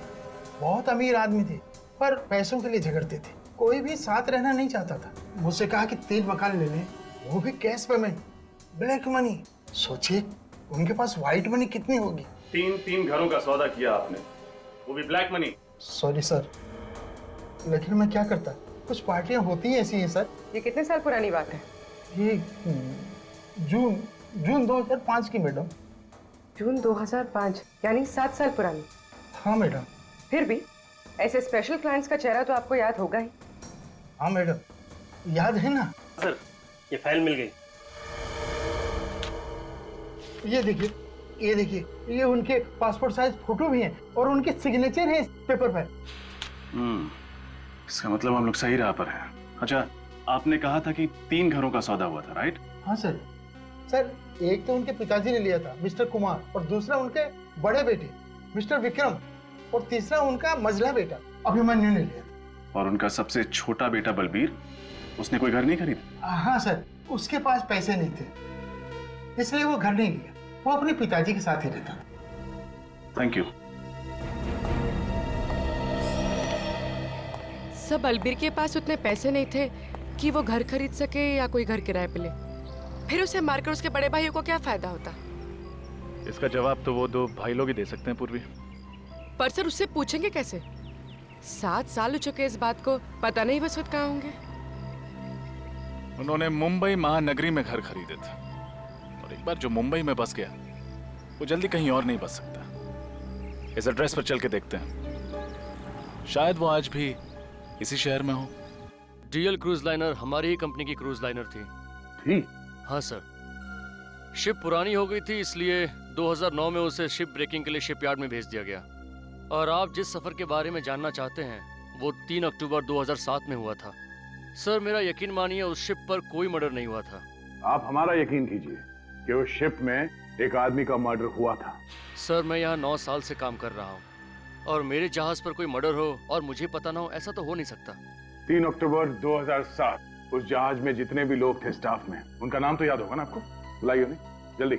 बहुत अमीर आदमी थे पर पैसों के लिए झगड़ते थे। कोई भी साथ रहना नहीं चाहता था। मुझसे कहा कि 3 मकान ले लें, वो भी कैश पेमेंट, ब्लैक मनी। सोचिए उनके पास व्हाइट मनी कितनी होगी। 3 घरों का सौदा किया आपने, वो भी ब्लैक मनी। सॉरी सर, लेकिन मैं क्या करता, कुछ पार्टियां होती हैं ऐसी हैं सर। ये कितने साल पुरानी बात है? ये जून 2005 की मैडम। जून 2005 यानी 7 साल पुरानी। हाँ मैडम। फिर भी ऐसे स्पेशल क्लाइंट्स का चेहरा तो आपको याद होगा ही। हाँ मैडम, याद है ना। सर ये फाइल मिल गई। ये देखिए, ये देखिए, ये उनके पासपोर्ट साइज फोटो भी हैं और उनके सिग्नेचर हैं इस पेपर पर। इसका मतलब हम लोग सही राह पर हैं। अच्छा, आपने कहा था कि 3 घरों का सौदा हुआ था, राइट? हाँ सर। सर एक तो उनके पिताजी ने लिया था मिस्टर कुमार, और दूसरा उनके बड़े बेटे मिस्टर विक्रम, और तीसरा उनका मझला बेटा अभिमन्यु ने लिया था। और उनका सबसे छोटा बेटा बलबीर, उसने कोई घर नहीं खरीदा? हाँ सर, उसके पास पैसे नहीं थे इसलिए वो घर नहीं लिया। वो अपने पिताजी के साथ ही रहता था। Thank you. सब बलबीर के पास उतने पैसे नहीं थे कि वो घर खरीद सके या कोई घर किराए पे ले। फिर उसे मारकर उसके बड़े भाइयों को क्या फायदा होता? इसका जवाब तो वो 2 भाई लोग ही दे सकते हैं पूर्वी। पर सर उससे पूछेंगे कैसे? 7 साल हो चुके इस बात को, पता नहीं बस वक्त कहाँ होंगे। उन्होंने मुंबई महानगरी में घर खरीदे थे, और एक बार जो मुंबई में बस गया वो जल्दी कहीं और नहीं बस सकता। इस एड्रेस पर चल के देखते हैं, शायद वो आज भी इसी शहर में हो। डीएल क्रूज लाइनर हमारी ही कंपनी की क्रूज लाइनर थी। हाँ सर, शिप पुरानी हो गई थी, इसलिए 2009 में उसे शिप ब्रेकिंग के लिए शिपयार्ड में भेज दिया गया। और आप जिस सफर के बारे में जानना चाहते हैं वो 3 अक्टूबर 2007 में हुआ था। सर मेरा यकीन मानिए उस शिप पर कोई मर्डर नहीं हुआ था। आप हमारा यकीन कीजिए कि उस शिप में एक आदमी का मर्डर हुआ था। सर मैं यहाँ 9 साल से काम कर रहा हूँ, और मेरे जहाज पर कोई मर्डर हो और मुझे पता ना हो, ऐसा तो हो नहीं सकता। 3 अक्टूबर 2007 उस जहाज में जितने भी लोग थे स्टाफ में, उनका नाम तो याद होगा ना आपको? बुलाइए उन्हें जल्दी।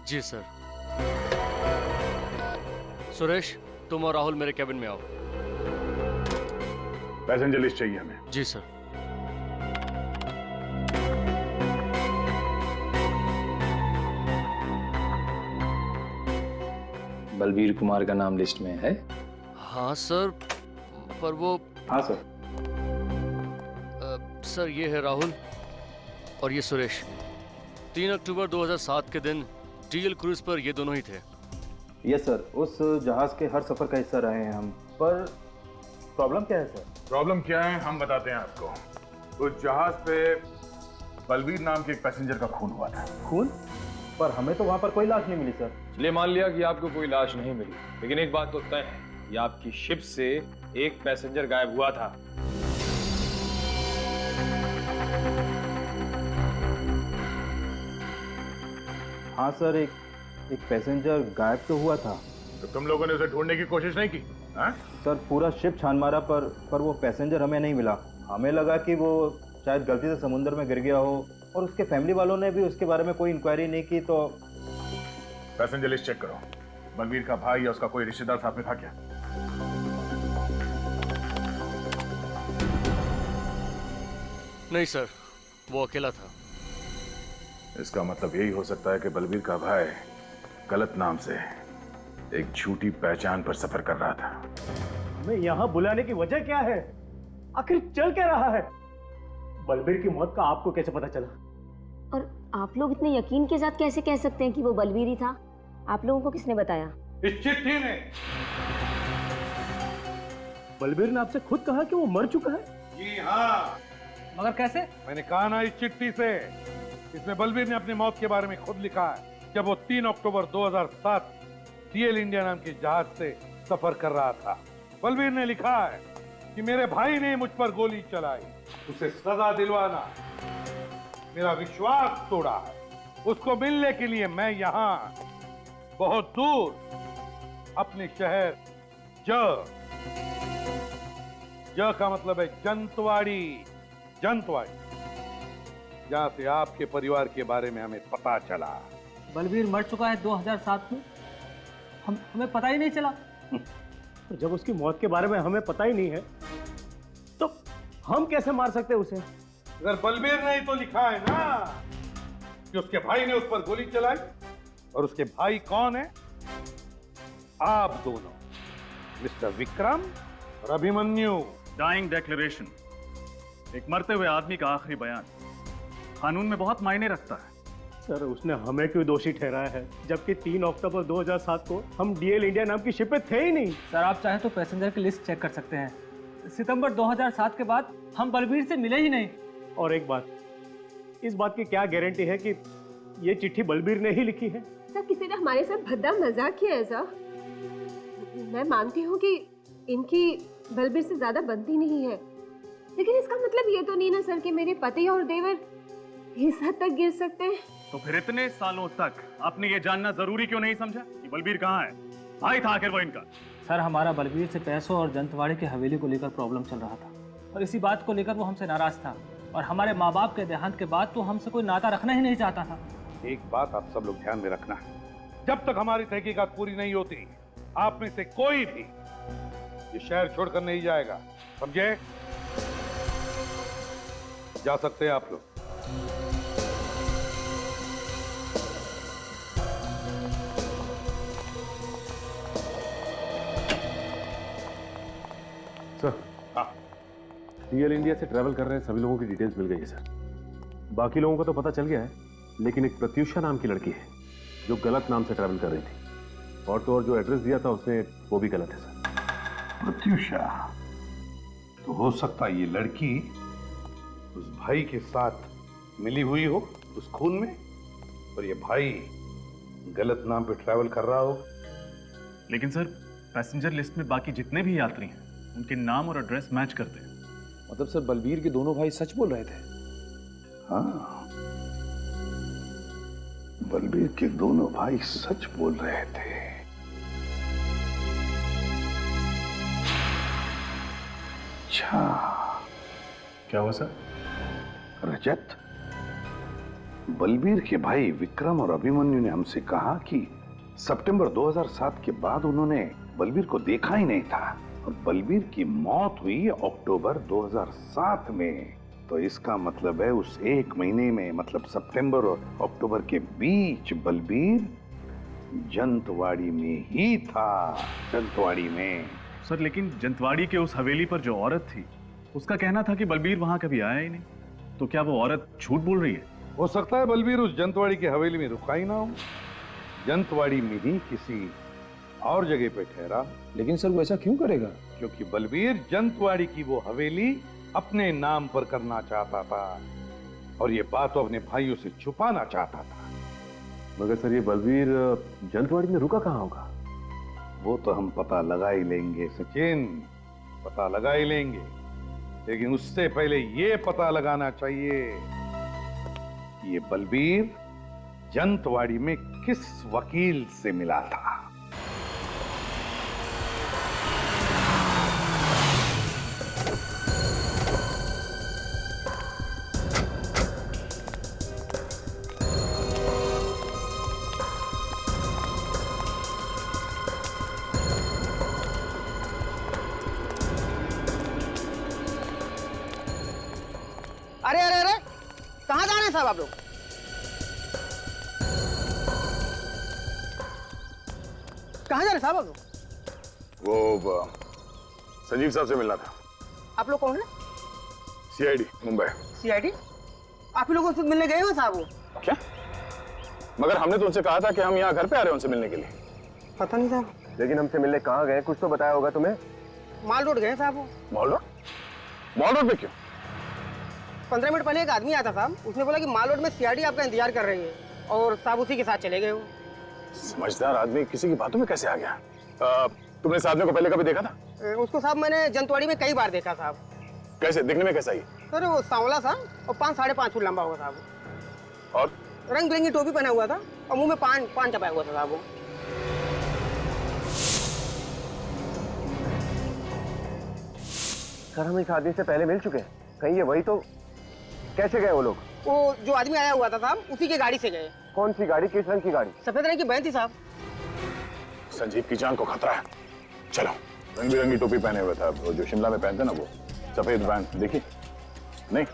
जी सर। सुरेश, तुम और राहुल मेरे कैबिन में आओ। पैसेंजर लिस्ट चाहिए हमें। जी सर। बलबीर कुमार का नाम लिस्ट में है? हाँ सर, पर वो। हाँ सर। सर ये है राहुल और ये सुरेश। 3 अक्टूबर 2007 के दिन डीएल क्रूज पर ये दोनों ही थे। यस सर, उस जहाज के हर सफर का हिस्सा रहे हैं हम। पर प्रॉब्लम क्या है सर? प्रॉब्लम क्या है हम बताते हैं आपको। उस जहाज पे बलबीर नाम के एक पैसेंजर का खून हुआ था। खून? पर हमें तो वहां पर कोई लाश नहीं मिली सर। चलिए मान लिया कि आपको कोई लाश नहीं मिली, लेकिन एक बात तो तय है कि आपकी शिप से एक पैसेंजर गायब हुआ था। हाँ सर, एक पैसेंजर गायब तो हुआ था। तो तुम लोगों ने उसे ढूंढने की कोशिश नहीं की? हाँ? सर पूरा शिप छान मारा पर वो पैसेंजर हमें नहीं मिला। हमें लगा कि वो शायद गलती से समुद्र में गिर गया हो, और उसके फैमिली वालों ने भी उसके बारे में कोई इंक्वायरी नहीं की। तो पैसेंजर लिस्ट चेक करो। बलबीर का भाई या उसका कोई रिश्तेदार साथ में था क्या? नहीं सर, वो अकेला था। इसका मतलब यही हो सकता है कि बलबीर का भाई गलत नाम से एक झूठी पहचान पर सफर कर रहा था। हमें यहाँ बुलाने की वजह क्या है? आखिर चल क्या रहा है? बलबीर की मौत का आपको कैसे पता चला? और आप लोग इतने यकीन के साथ कैसे कह सकते हैं कि वो बलबीर ही था? आप लोगों को किसने बताया? इस चिट्ठी ने। बलबीर ने आपसे खुद कहा कि वो मर चुका है? जी हाँ। मगर कैसे? मैंने कहा ना इस चिट्ठी से। इसमें बलबीर ने अपनी मौत के बारे में खुद लिखा है। जब वो 3 अक्टूबर 2007 डीएल इंडिया नाम के जहाज से सफर कर रहा था। बलबीर ने लिखा है कि मेरे भाई ने मुझ पर गोली चलाई, उसे सजा दिलवाना, मेरा विश्वास तोड़ा है। उसको मिलने के लिए मैं यहाँ बहुत दूर अपने शहर ज का मतलब है जंतवाड़ी, जंतवाड़ी, जहां से आपके परिवार के बारे में हमें पता चला। बलबीर मर चुका है 2007 में, हमें पता ही नहीं चला। तो जब उसकी मौत के बारे में हमें पता ही नहीं है तो हम कैसे मार सकते उसे? अगर बलबीर ने ही तो लिखा है ना कि उसके भाई ने उस पर गोली चलाई, और उसके भाई कौन है? आप दोनों, मिस्टर विक्रम और अभिमन्यु। डाइंग डेक्लेरेशन, एक मरते हुए आदमी का आखिरी बयान, कानून में बहुत मायने रखता है। सर, उसने हमें क्यों दोषी ठहराया है, जबकि 3 अक्टूबर 2007 को हम डीएल इंडिया नाम की शिप पे थे ही नहीं। सर, आप चाहें तो पैसेंजर की लिस्ट चेक कर सकते हैं। सितंबर 2007 के बाद हम बलबीर से मिले ही नहीं। और एक बात, इस बात की क्या गारंटी है कि ये चिट्ठी बलबीर ने ही लिखी है? सर, किसी ने हमारे साथ भद्दा मजाक किया है सर। मैं मानती हूँ कि इनकी बलबीर से ज्यादा बनती नहीं है, लेकिन इसका मतलब ये तो नहीं ना सर कि मेरे पति और देवर इस हद तक गिर सकते हैं। तो फिर इतने सालों तक आपने ये जानना जरूरी क्यों नहीं समझा कि बलबीर कहाँ है? भाई था आखिर वो इनका। सर, हमारा बलबीर से पैसों और जंतवाड़ी की हवेली को लेकर प्रॉब्लम चल रहा था, और इसी बात को लेकर वो हमसे नाराज था, और हमारे माँ बाप के देहांत के बाद तो हमसे कोई नाता रखना ही नहीं चाहता था। एक बात आप सब लोग ध्यान में रखना है, जब तक हमारी तहकीकात पूरी नहीं होती, आप में से कोई भी ये शहर छोड़कर नहीं जाएगा, समझे? जा सकते हैं आप लोग। सर, डीएल इंडिया से ट्रैवल कर रहे हैं सभी लोगों की डिटेल्स मिल गई है सर। बाकी लोगों को तो पता चल गया है, लेकिन एक प्रत्युषा नाम की लड़की है जो गलत नाम से ट्रैवल कर रही थी, और तो और जो एड्रेस दिया था उसने वो भी गलत है सर। प्रत्युषा, तो हो सकता है ये लड़की उस भाई के साथ मिली हुई हो उस खून में, और ये भाई गलत नाम पे ट्रैवल कर रहा हो। लेकिन सर, पैसेंजर लिस्ट में बाकी जितने भी यात्री हैं उनके नाम और एड्रेस मैच करते हैं। मतलब सर, बलबीर के दोनों भाई सच बोल रहे थे? हाँ, बलबीर के दोनों भाई सच बोल रहे थे। अच्छा, क्या हुआ सर? रजत, बलबीर के भाई विक्रम और अभिमन्यु ने हमसे कहा कि सितंबर 2007 के बाद उन्होंने बलबीर को देखा ही नहीं था, और बलबीर की मौत हुई अक्टूबर 2007 में। तो इसका मतलब है उस एक महीने में, मतलब सितंबर और अक्टूबर के बीच बलबीर जंतवाड़ी में ही था, जंतवाड़ी में। सर, लेकिन जंतवाड़ी के उस हवेली पर जो औरत थी उसका कहना था कि बलबीर वहां कभी आया ही नहीं। तो क्या वो औरत झूठ बोल रही है? हो सकता है बलबीर उस जंतवाड़ी की हवेली में रुका ही ना हो, जंतवाड़ी में ही किसी और जगह पे ठहरा। लेकिन सर, वो ऐसा क्यों करेगा? क्योंकि बलबीर जंतवाड़ी की वो हवेली अपने नाम पर करना चाहता था, और ये बात वो अपने भाइयों से छुपाना चाहता था। मगर सर, ये बलबीर जंतवाड़ी में रुका कहाँ होगा? वो तो हम पता लगा ही लेंगे सचिन, पता लगा ही लेंगे, लेकिन उससे पहले ये पता लगाना चाहिए कि ये बलबीर जंतवाड़ी में किस वकील से मिला था। अरे अरे अरे, कहाँ जा रहे हैं साहब आप लोग? कहाँ जा रहे हैं साहब आप लोग? वो संजीव साहब से मिलना था। आप लोग कौन है? सीआईडी मुंबई। सीआईडी? आप ही लोगों से मिलने गए हो साहब? वो क्या? मगर हमने तो उनसे कहा था कि हम यहाँ घर पे आ रहे हैं उनसे मिलने के लिए। पता नहीं साहब। लेकिन हमसे मिलने कहाँ गए, कुछ तो बताया होगा तुम्हें। माल रोड गए साहब। वो मॉल रोड? मॉल रोड पे क्यों? 15 मिनट पहले एक आदमी आया था साहब, उसने बोला कि माल रोड में सीआईडी आपका इंतजार कर रही है, और साहब उसी के साथ चले गए वो। समझदार आदमी किसी की बातों में कैसे आ गया? तुमने इस आदमी को पहले कभी देखा था? उसको साहब मैंने जंतवाड़ी में कई बार देखा साहब। कैसे दिखने में कैसा ही? सर वो सांवला सा और 5-5.5 फुट लंबा हुआ साहब। और रंग बिरंगी टोपी पहना हुआ था और मुंह में पान चबाया हुआ था साहब वो। सर हम इस आदमी से पहले मिल चुके हैं, कहीं ये वही तो? कैसे गए वो लोग? वो जो आदमी आया हुआ था साहब उसी की गाड़ी से गए। कौन सी गाड़ी, किस रंग की गाड़ी? सफेद रंग की वैन थी साहब। संजीव की जान को खतरा है। चलो, रंग बिरंगी टोपी पहने हुए था, वो जो शिमला में पहनते ना, वो सफेद वैन देखी नहीं?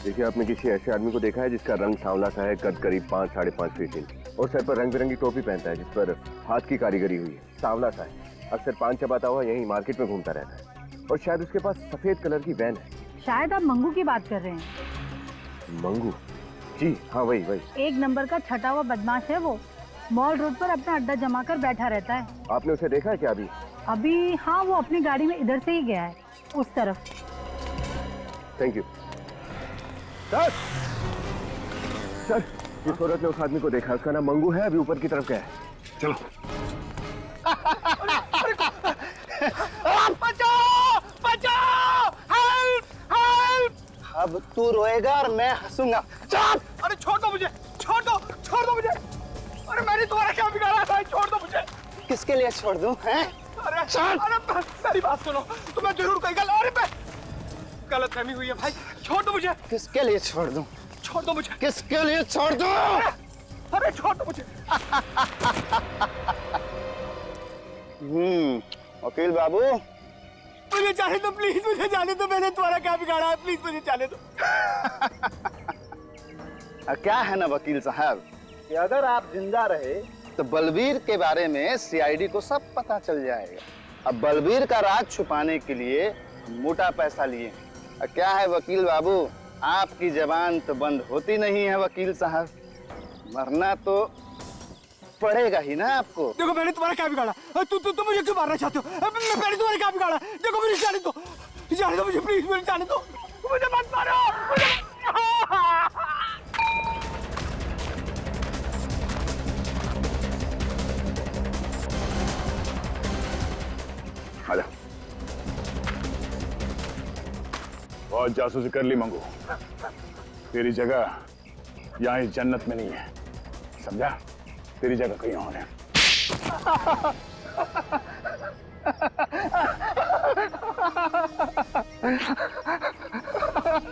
देखिए, आपने किसी ऐसे आदमी को देखा है जिसका रंग सांवला सा है, कद करीब 5-5.5 फीट इंच, और सर पर रंग बिरंगी टोपी पहनता है जिस पर हाथ की कारीगरी हुई है, सांवला सा है, अक्सर पान चबाता हुआ यही मार्केट में घूमता रहता है, और शायद उसके पास सफेद कलर की वैन है। शायद आप मंगू की बात कर रहे हैं। मंगू? जी हाँ, वही। 1 नंबर का छटा हुआ बदमाश है वो। मॉल रोड पर अपना अड्डा जमा कर बैठा रहता है। आपने उसे देखा है क्या अभी? अभी हाँ, वो अपनी गाड़ी में इधर से ही गया है, उस तरफ। Thank you sir. जिस औरत ने उस आदमी को देखा उसका नाम मंगू है, अभी ऊपर की तरफ गया है। चलो। बचाओ! हेल्प! अब तू रोएगा और मैं हंसूंगा। अरे छोड़ दो मुझे! छोड़ दो मुझे! अरे मैंने तुम्हारा क्या बिगाड़ा था? छोड़ दो मुझे! किसके लिए छोड़ दूं? हैं? अरे मेरी बात सुनो, तुम्हें जरूर कोई गलतफहमी हुई है भाई। छोड़ दो मुझे! किसके लिए छोड़ दूं? छोड़ दो मुझे! किसके लिए छोड़ दूं? अरे छोड़ दो मुझे! वकील बाबू, मुझे जाने दो प्लीज, मुझे जाने दो। मैंने तुम्हारा क्या बिगाड़ा है? प्लीज मुझे जाने दो। क्या है ना वकील साहब कि अगर आप जिंदा रहे तो बलबीर के बारे में सीआईडी को सब पता चल जाएगा। अब बलबीर का राज छुपाने के लिए मोटा पैसा लिए। क्या है वकील बाबू, आपकी जबान तो बंद होती नहीं है वकील साहब, मरना तो पड़ेगा ही ना आपको। देखो मैंने तुम्हारा क्या बिगाड़ा? तू मुझे क्यों मारना चाहते हो? मैंने तुम्हारा क्या बिगाड़ा? देखो मुझे जाने दो मुझे, प्लीज मुझे जाने दो, मुझे मत मारो। आजा। बहुत जासूसी कर ली मंगू, तेरी जगह यहाँ इस जन्नत में नहीं है, समझा? तेरी जगह कहीं और है।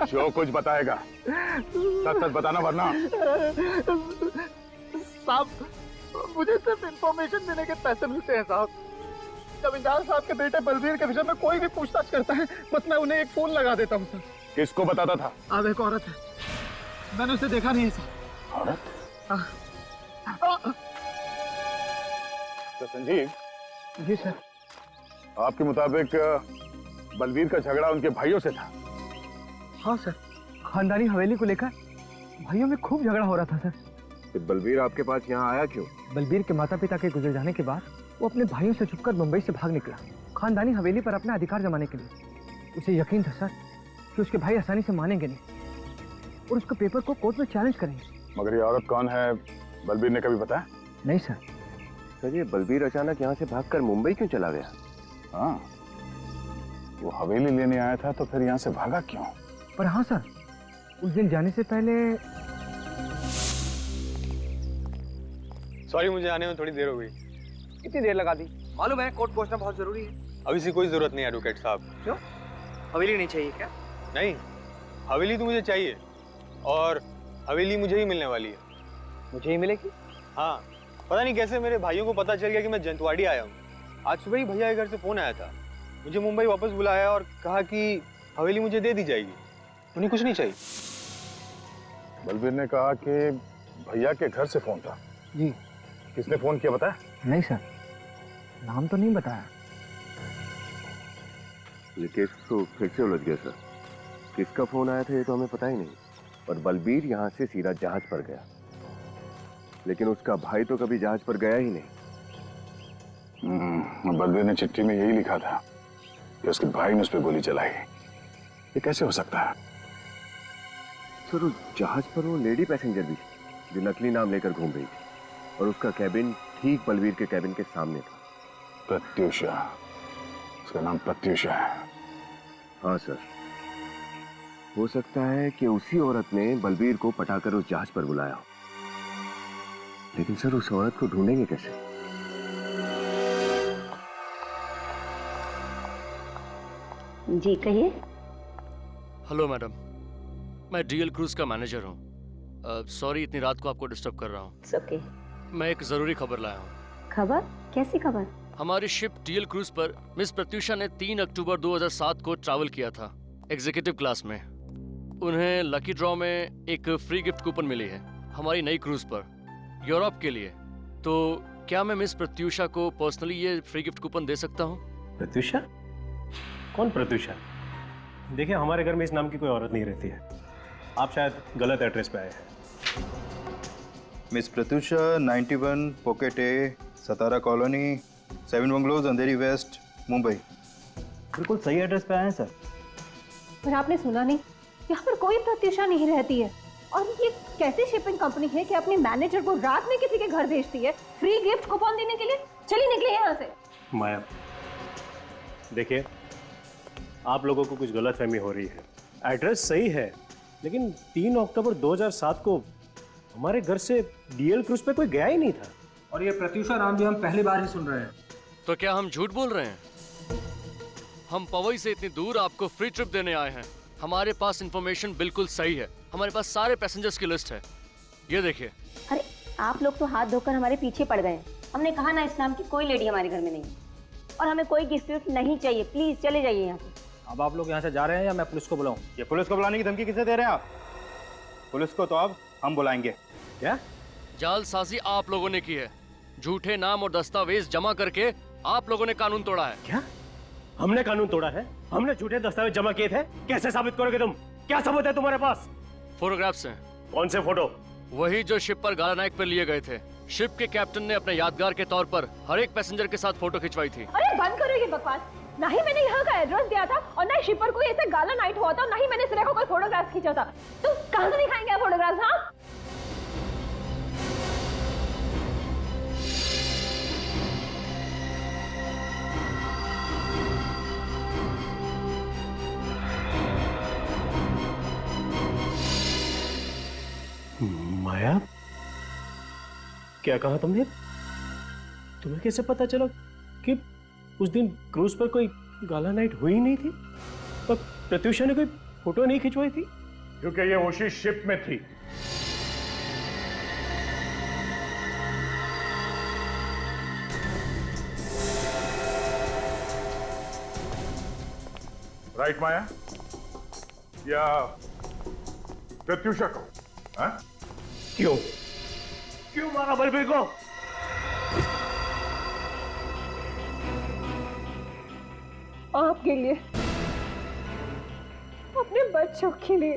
जो कुछ बताएगा सच बताना, वरना। साहब मुझे सिर्फ इंफॉर्मेशन देने के पैसे मिलते हैं साहब। जमींदार साहब के बेटे बलबीर के विषय में कोई भी पूछताछ करता है, बस मैं उन्हें एक फोन लगा देता हूँ सर। किसको बताता था? अब एक औरत है, मैंने उसे देखा नहीं है सर। औरत? तो संजीव जी सर। आपके मुताबिक बलबीर का झगड़ा उनके भाइयों से था? हाँ सर, खानदानी हवेली को लेकर भाइयों में खूब झगड़ा हो रहा था सर। तो बलबीर आपके पास यहाँ आया क्यों? बलबीर के माता पिता के गुजर जाने के बाद वो अपने भाइयों से छुपकर मुंबई से भाग निकला, खानदानी हवेली पर अपना अधिकार जमाने के लिए। उसे यकीन था सर कि उसके भाई आसानी से मानेंगे नहीं और उसके पेपर को कोर्ट में चैलेंज करेंगे। मगर ये औरत कौन है, बलबीर ने कभी बताया? नहीं सर। सर ये बलबीर अचानक यहाँ से भागकर मुंबई क्यों चला गया? हाँ, वो हवेली लेने आया था तो फिर यहाँ से भागा क्यों? पर हाँ सर, उस दिन जाने से पहले। सॉरी, मुझे आने में थोड़ी देर हो गई। कितनी देर लगा दी? मालूम है कोर्ट पहुंचना बहुत जरूरी है। अभी से कोई जरूरत नहीं है एडवोकेट साहब। क्यों? हवेली नहीं चाहिए क्या? नहीं, हवेली तो मुझे चाहिए और हवेली मुझे ही मिलने वाली है। मुझे ही मिलेगी? हाँ, पता नहीं कैसे मेरे भाइयों को पता चल गया कि मैं जंतवाड़ी आया हूँ। आज सुबह ही भैया के घर से फोन आया था, मुझे मुंबई वापस बुलाया और कहा कि हवेली मुझे दे दी जाएगी, उन्हें कुछ नहीं चाहिए। बलबीर ने कहा कि भैया के घर से फोन था। जी। किसने फोन किया बताया? नहीं सर, नाम तो नहीं बताया। ये केस तो फिर से उलझ गया सर। किसका फोन आया था ये तो हमें पता ही नहीं, और बलबीर यहाँ से सीधा जहाज पर गया, लेकिन उसका भाई तो कभी जहाज पर गया ही नहीं। बलबीर ने चिट्ठी में यही लिखा था कि उसके भाई ने उस पर गोली चलाई। ये कैसे हो सकता है? सर उस जहाज पर वो लेडी पैसेंजर भी जो नकली नाम लेकर घूम रही थी, और उसका कैबिन ठीक बलवीर के कैबिन के सामने था। प्रत्यूषा, उसका नाम प्रत्यूषा है। हाँ सर, हो सकता है कि उसी औरत ने बलबीर को पटाकर उस जहाज पर बुलाया हो। लेकिन सर उस औरत को ढूंढेंगे कैसे? जी कहिए। हेलो मैडम, मैं डीएल क्रूज का मैनेजर हूँ। सॉरी इतनी रात को आपको डिस्टर्ब कर रहा हूँ। ओके। मैं एक जरूरी खबर लाया हूँ। खबर? कैसी खबर? हमारी शिप डीएल क्रूज पर मिस प्रत्यूषा ने 3 अक्टूबर 2007 को ट्रैवल किया था एग्जीक्यूटिव क्लास में। उन्हें लकी ड्रॉ में एक फ्री गिफ्ट कूपन मिली है हमारी नई क्रूज पर यूरोप के लिए। तो क्या मैं मिस प्रत्यूषा को पर्सनली ये फ्री गिफ्ट कूपन दे सकता हूँ? प्रत्यूषा? कौन प्रत्यूषा? देखिए, हमारे घर में इस नाम की कोई औरत नहीं रहती है। आप शायद गलत एड्रेस पे आए हैं। मिस प्रत्यूषा 91 पॉकेट ए, सतारा कॉलोनी, 7 बंगलोज, अंधेरी वेस्ट, मुंबई। बिल्कुल सही एड्रेस पे आए हैं सर। पर आपने सुना नहीं, यहाँ पर कोई प्रत्यूषा नहीं रहती है। और ये कैसी शिपिंग कंपनी है कि अपने मैनेजर को रात में किसी के घर भेजती है फ्री गिफ्ट कूपन देने के लिए? चलिए निकले यहाँ से। माया, देखिए, आप लोगों को कुछ गलतफहमी हो रही है। एड्रेस सही है, लेकिन 3 अक्टूबर 2007 को हमारे घर से डीएल क्रूज पे कोई गया ही नहीं था। और ये प्रत्यूषा नाम भी हम पहली बार ही सुन रहे हैं। तो क्या हम झूठ बोल रहे हैं? हम पवई से इतनी दूर आपको फ्री ट्रिप देने आए हैं। हमारे पास इंफॉर्मेशन बिल्कुल सही है। हमारे पास सारे पैसेंजर्स की लिस्ट है, ये देखिए। अरे आप लोग तो हाथ धोकर हमारे पीछे पड़ गए। हमने कहा ना, इस नाम की कोई लेडी हमारे घर में नहीं है और हमें कोई गिफ्ट नहीं चाहिए। प्लीज चले जाइए यहाँ से। अब आप लोग यहाँ से जा रहे हैं या मैं पुलिस को बुलाऊं? ये पुलिस को बुलाने की धमकी किसे दे रहे हैं आप? पुलिस को तो अब हम बुलाएंगे। क्या? जालसाजी आप लोगों ने की है। झूठे नाम और दस्तावेज जमा करके आप लोगों ने कानून तोड़ा है। क्या? हमने कानून तोड़ा है? हमने झूठे दस्तावेज जमा किए थे? कैसे साबित करोगे तुम? क्या सबूत है तुम्हारे पास? फोटोग्राफ्स हैं। कौन से फोटो? वही जो शिप पर गाला नाइक पर लिए गए थे। शिप के कैप्टन ने अपने यादगार के तौर पर हर एक पैसेंजर के साथ फोटो खिंचवाई थी। अरे बंद करो ये बकवास। ना ही मैंने यहाँ का एड्रेस दिया था और ना ही शिप पर कोई ऐसे गाला नाइट हुआ था, और ना ही मैंने सिरे को कोई फोटोग्राफ खींचा था। तो कहाँ से दिखाएंगे आप फोटोग्राफ? हाँ, माया, क्या कहा तुमने? तुम्हें कैसे पता चला कि उस दिन क्रूज पर कोई गाला नाइट हुई नहीं थी और प्रत्यूषा ने कोई फोटो नहीं खिंचवाई थी? क्योंकि ये उसी शिप में थी। राइट माया? या प्रत्यूषा को? हाँ? क्यों मारा बलबीर को? आपके लिए, अपने बच्चों के लिए।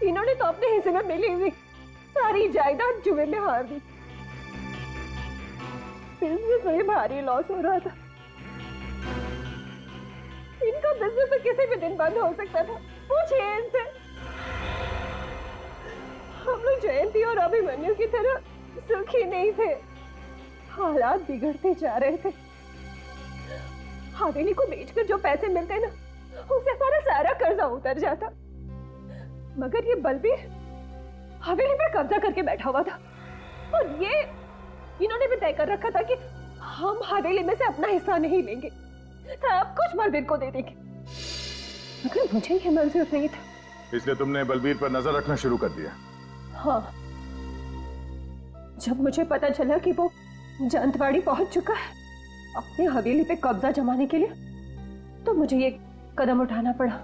इन्होंने तो अपने हिस्से में मिली हुई सारी जायदाद जुए में हार दी। बिजनेस में भारी लॉस हो रहा था। इनका बिजनेस तो किसी भी दिन बंद हो सकता था। पूछिए इनसे। हम लोग जयंती और अभिमन्यु की तरह सुखी नहीं थे। हालात बिगड़ते जा रहे थे। हवेली को बेचकर जो पैसे मिलते ना, उससे हमारा सारा कर्जा उतर जाता। मगर ये बलबीर हवेली पे कब्जा करके बैठा हुआ था, और ये इन्होंने भी तय कर रखा था कि हम हवेली में से अपना हिस्सा नहीं लेंगे, सब कुछ बलबीर को दे देंगे। मगर मुझे ये मंजूर नहीं था। इसलिए तुमने बलबीर पर नजर रखना शुरू कर दिया? हाँ, जब मुझे पता चला कि वो जंतवाड़ी पहुंच चुका है अपने हवेली पे कब्जा जमाने के लिए, तो मुझे ये कदम उठाना पड़ा।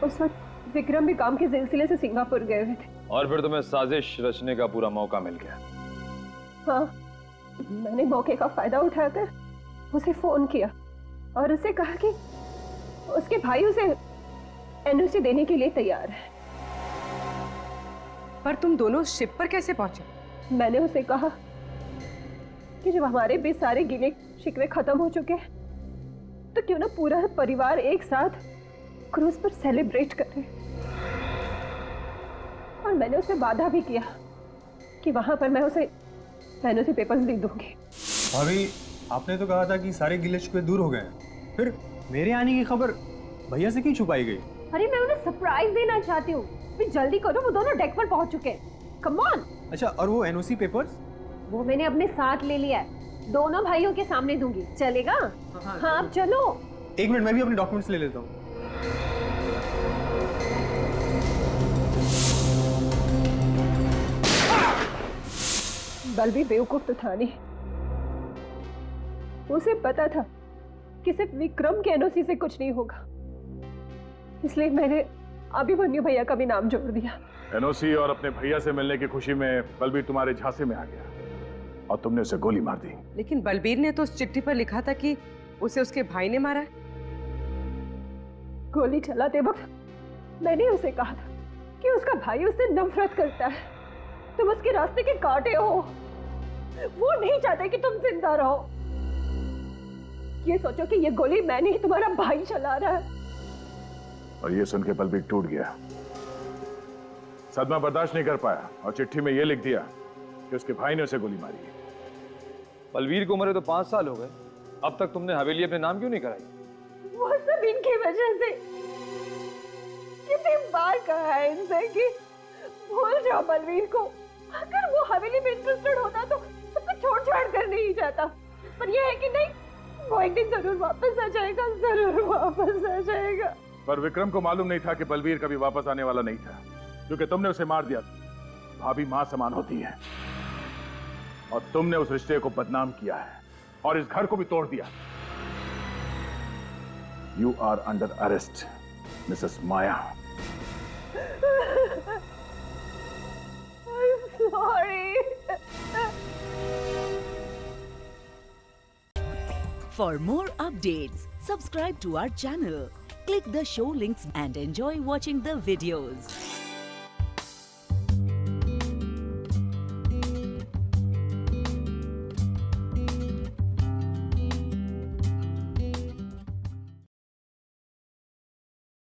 उस वक्त विक्रम भी काम के सिलसिले से सिंगापुर गए हुए थे। और फिर तुम्हें साजिश रचने का पूरा मौका मिल गया। हाँ, मैंने मौके का फायदा उठाकर उसे फोन किया और उसे कहा कि उसके भाई उसे एनओसी देने के लिए तैयार है। पर तुम दोनों शिप पर कैसे पहुंचे? मैंने उसे कहा कि जब हमारे भी सारे गिले शिकवे खत्म हो चुके हैं, तो क्यों ना पूरा परिवार एक साथ क्रूज पर सेलिब्रेट करें। और मैंने उसे वादा भी किया कि वहां पर मैं उसे एनओसी पेपर्स दे दूंगी। भाभी, आपने तो कहा था कि सारे गिले शिकवे दूर हो गए हैं, फिर मेरे आने की खबर भैया से क्यों छुपाई गई? अरे मैं उन्हें सरप्राइज देना चाहती हूँ। जल्दी करो, वो दोनों डेक पर पहुंच चुके हैं। Come on. अच्छा, और वो एनओसी पेपर्स? वो मैंने अपने साथ ले लिया है, दोनों भाइयों के सामने दूंगी। चलेगा? हाँ, आप चलो। एक मिनट, मैं भी अपने डॉक्यूमेंट्स ले लेता हूँ। बलबीर बेवकूफ तो था नहीं। उसे पता था कि सिर्फ विक्रम के एनओसी से कुछ नहीं होगा, इसलिए मैंने अभिमन्यु भैया का भी नाम जोड़ दिया। एनओसी और अपने भैया से मिलने की खुशी में बलबीर तुम्हारे झांसे में आ गया और तुमने उसे गोली मार दी। लेकिन बलबीर ने तो उस चिट्ठी पर लिखा था कि उसे उसके भाई ने मारा है। गोली चलाते वक्त मैंने उसे कहा था कि उसका भाई उससे नफरत करता है, तुम उसके रास्ते के कांटे हो, वो नहीं चाहते कि तुम जिंदा रहो। ये सोचो कि ये गोली मैंने ही तुम्हारा भाई चला रहा है। और ये सुन के बलबीर टूट गया, सदमा बर्दाश्त नहीं कर पाया और चिट्ठी में ये लिख दिया कि उसके भाई ने उसे गोली मारी है। बलबीर को मरे तो 5 साल हो गए, अब तक तुमने हवेली अपने नाम क्यों नहीं कराई? वो सब इनकी वजह से। कितनी बार कहा है इनसे कि भूल जाओ बलबीर को। अगर वो हवेली में इंटरेस्टेड होता तो सब कुछ छोड़ छाड़ कर नहीं जाता, पर ये है कि नहीं, वो एक दिन जरूर वापस आ जाएगा, जरूर वापस आ जाएगा। पर विक्रम को मालूम नहीं था कि बलबीर कभी वापस आने वाला नहीं था, क्योंकि तुमने उसे मार दिया। भाभी मां समान होती है और तुमने उस रिश्ते को बदनाम किया है और इस घर को भी तोड़ दिया। You are under arrest Mrs Maya. Sorry. For more updates, subscribe to our channel, click the show links and enjoy watching the videos.